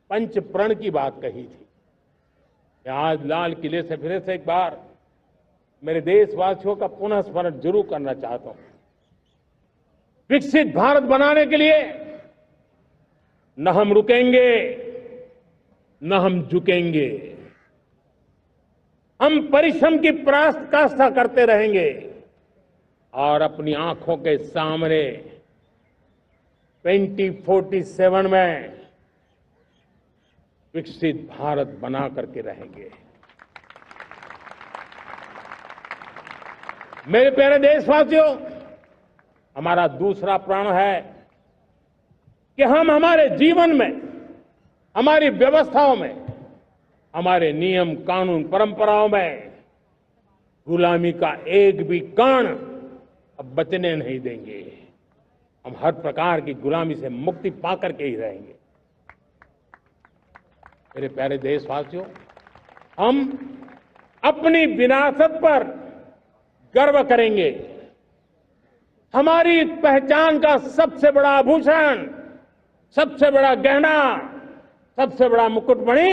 Speaker 1: पंच प्रण की बात कही थी। आज लाल किले से फिर से एक बार मेरे देशवासियों का पुनः स्मरण जरूर करना चाहता हूं। विकसित भारत बनाने के लिए न हम रुकेंगे, न हम झुकेंगे। हम परिश्रम की पराकाष्ठा करते रहेंगे और अपनी आंखों के सामने 2047 में विकसित भारत बना करके रहेंगे। मेरे प्यारे देशवासियों, हमारा दूसरा प्रण है कि हम हमारे जीवन में, हमारी व्यवस्थाओं में, हमारे नियम कानून परंपराओं में गुलामी का एक भी कण अब बचने नहीं देंगे। हम हर प्रकार की गुलामी से मुक्ति पाकर के ही रहेंगे। मेरे प्यारे देशवासियों, हम अपनी विरासत पर गर्व करेंगे। हमारी पहचान का सबसे बड़ा आभूषण, सबसे बड़ा गहना, सबसे बड़ा मुकुटमणि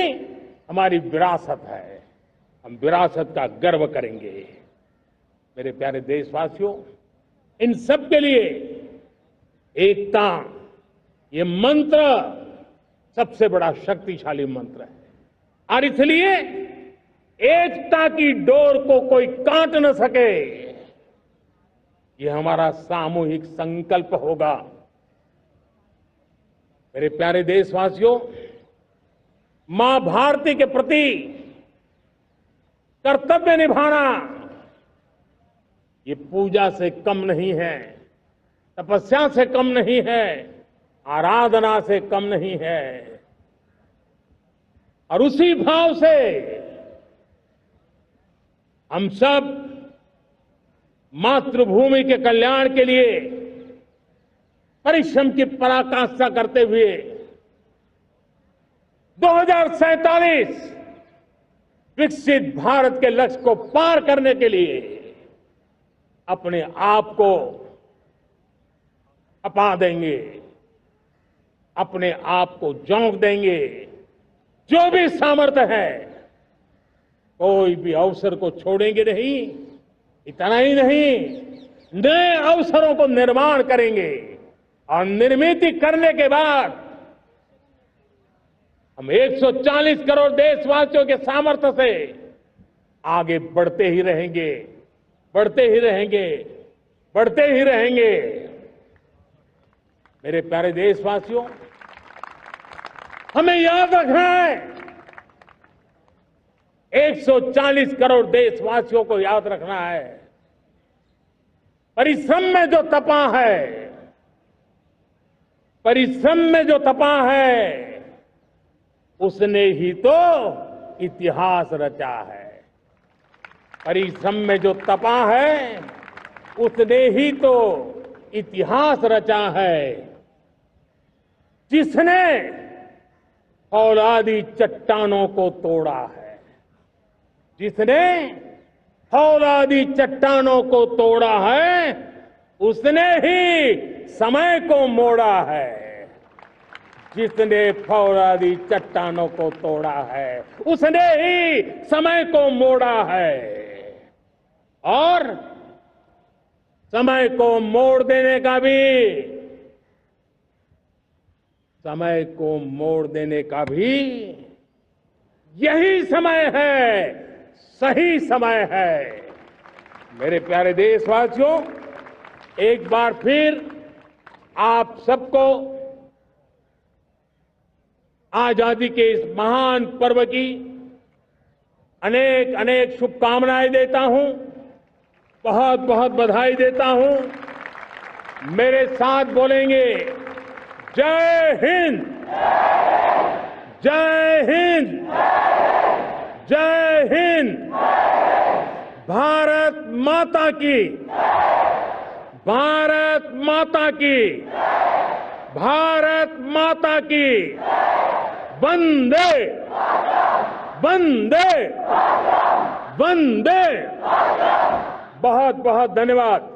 Speaker 1: हमारी विरासत है। हम विरासत का गर्व करेंगे। मेरे प्यारे देशवासियों, इन सब के लिए एकता, ये मंत्र सबसे बड़ा शक्तिशाली मंत्र है। और इसलिए एकता की डोर को कोई काट न सके, ये हमारा सामूहिक संकल्प होगा। मेरे प्यारे देशवासियों, मां भारती के प्रति कर्तव्य निभाना ये पूजा से कम नहीं है, तपस्या से कम नहीं है, आराधना से कम नहीं है। और उसी भाव से हम सब मातृभूमि के कल्याण के लिए परिश्रम की पराकाष्ठा करते हुए 2047 विकसित भारत के लक्ष्य को पार करने के लिए अपने आप को अपा देंगे, अपने आप को झोंक देंगे। जो भी सामर्थ्य है कोई भी अवसर को छोड़ेंगे नहीं। इतना ही नहीं, नए अवसरों को निर्माण करेंगे और निर्मित करने के बाद हम 140 करोड़ देशवासियों के सामर्थ्य से आगे बढ़ते ही रहेंगे, बढ़ते ही रहेंगे, बढ़ते ही रहेंगे। मेरे प्यारे देशवासियों, हमें याद रखना है, 140 करोड़ देशवासियों को याद रखना है, परिश्रम में जो तपा है, परिश्रम में जो तपा है, उसने ही तो इतिहास रचा है। परिश्रम में जो तपा है, उसने ही तो इतिहास रचा है। जिसने फौलादी चट्टानों को तोड़ा है, जिसने फौलादी चट्टानों को तोड़ा है, उसने ही समय को मोड़ा है। जिसने फौलादी चट्टानों को तोड़ा है, उसने ही समय को मोड़ा है। और समय को मोड़ देने का भी, समय को मोड़ देने का भी यही समय है, सही समय है। मेरे प्यारे देशवासियों, एक बार फिर आप सबको आजादी के इस महान पर्व की अनेक अनेक शुभकामनाएं देता हूं, बहुत बहुत बधाई देता हूं। मेरे साथ बोलेंगे, जय हिंद, जय हिंद, जय हिंद। भारत माता की, भारत माता की, भारत माता की। वंदे, वंदे, वंदे। बहुत बहुत धन्यवाद।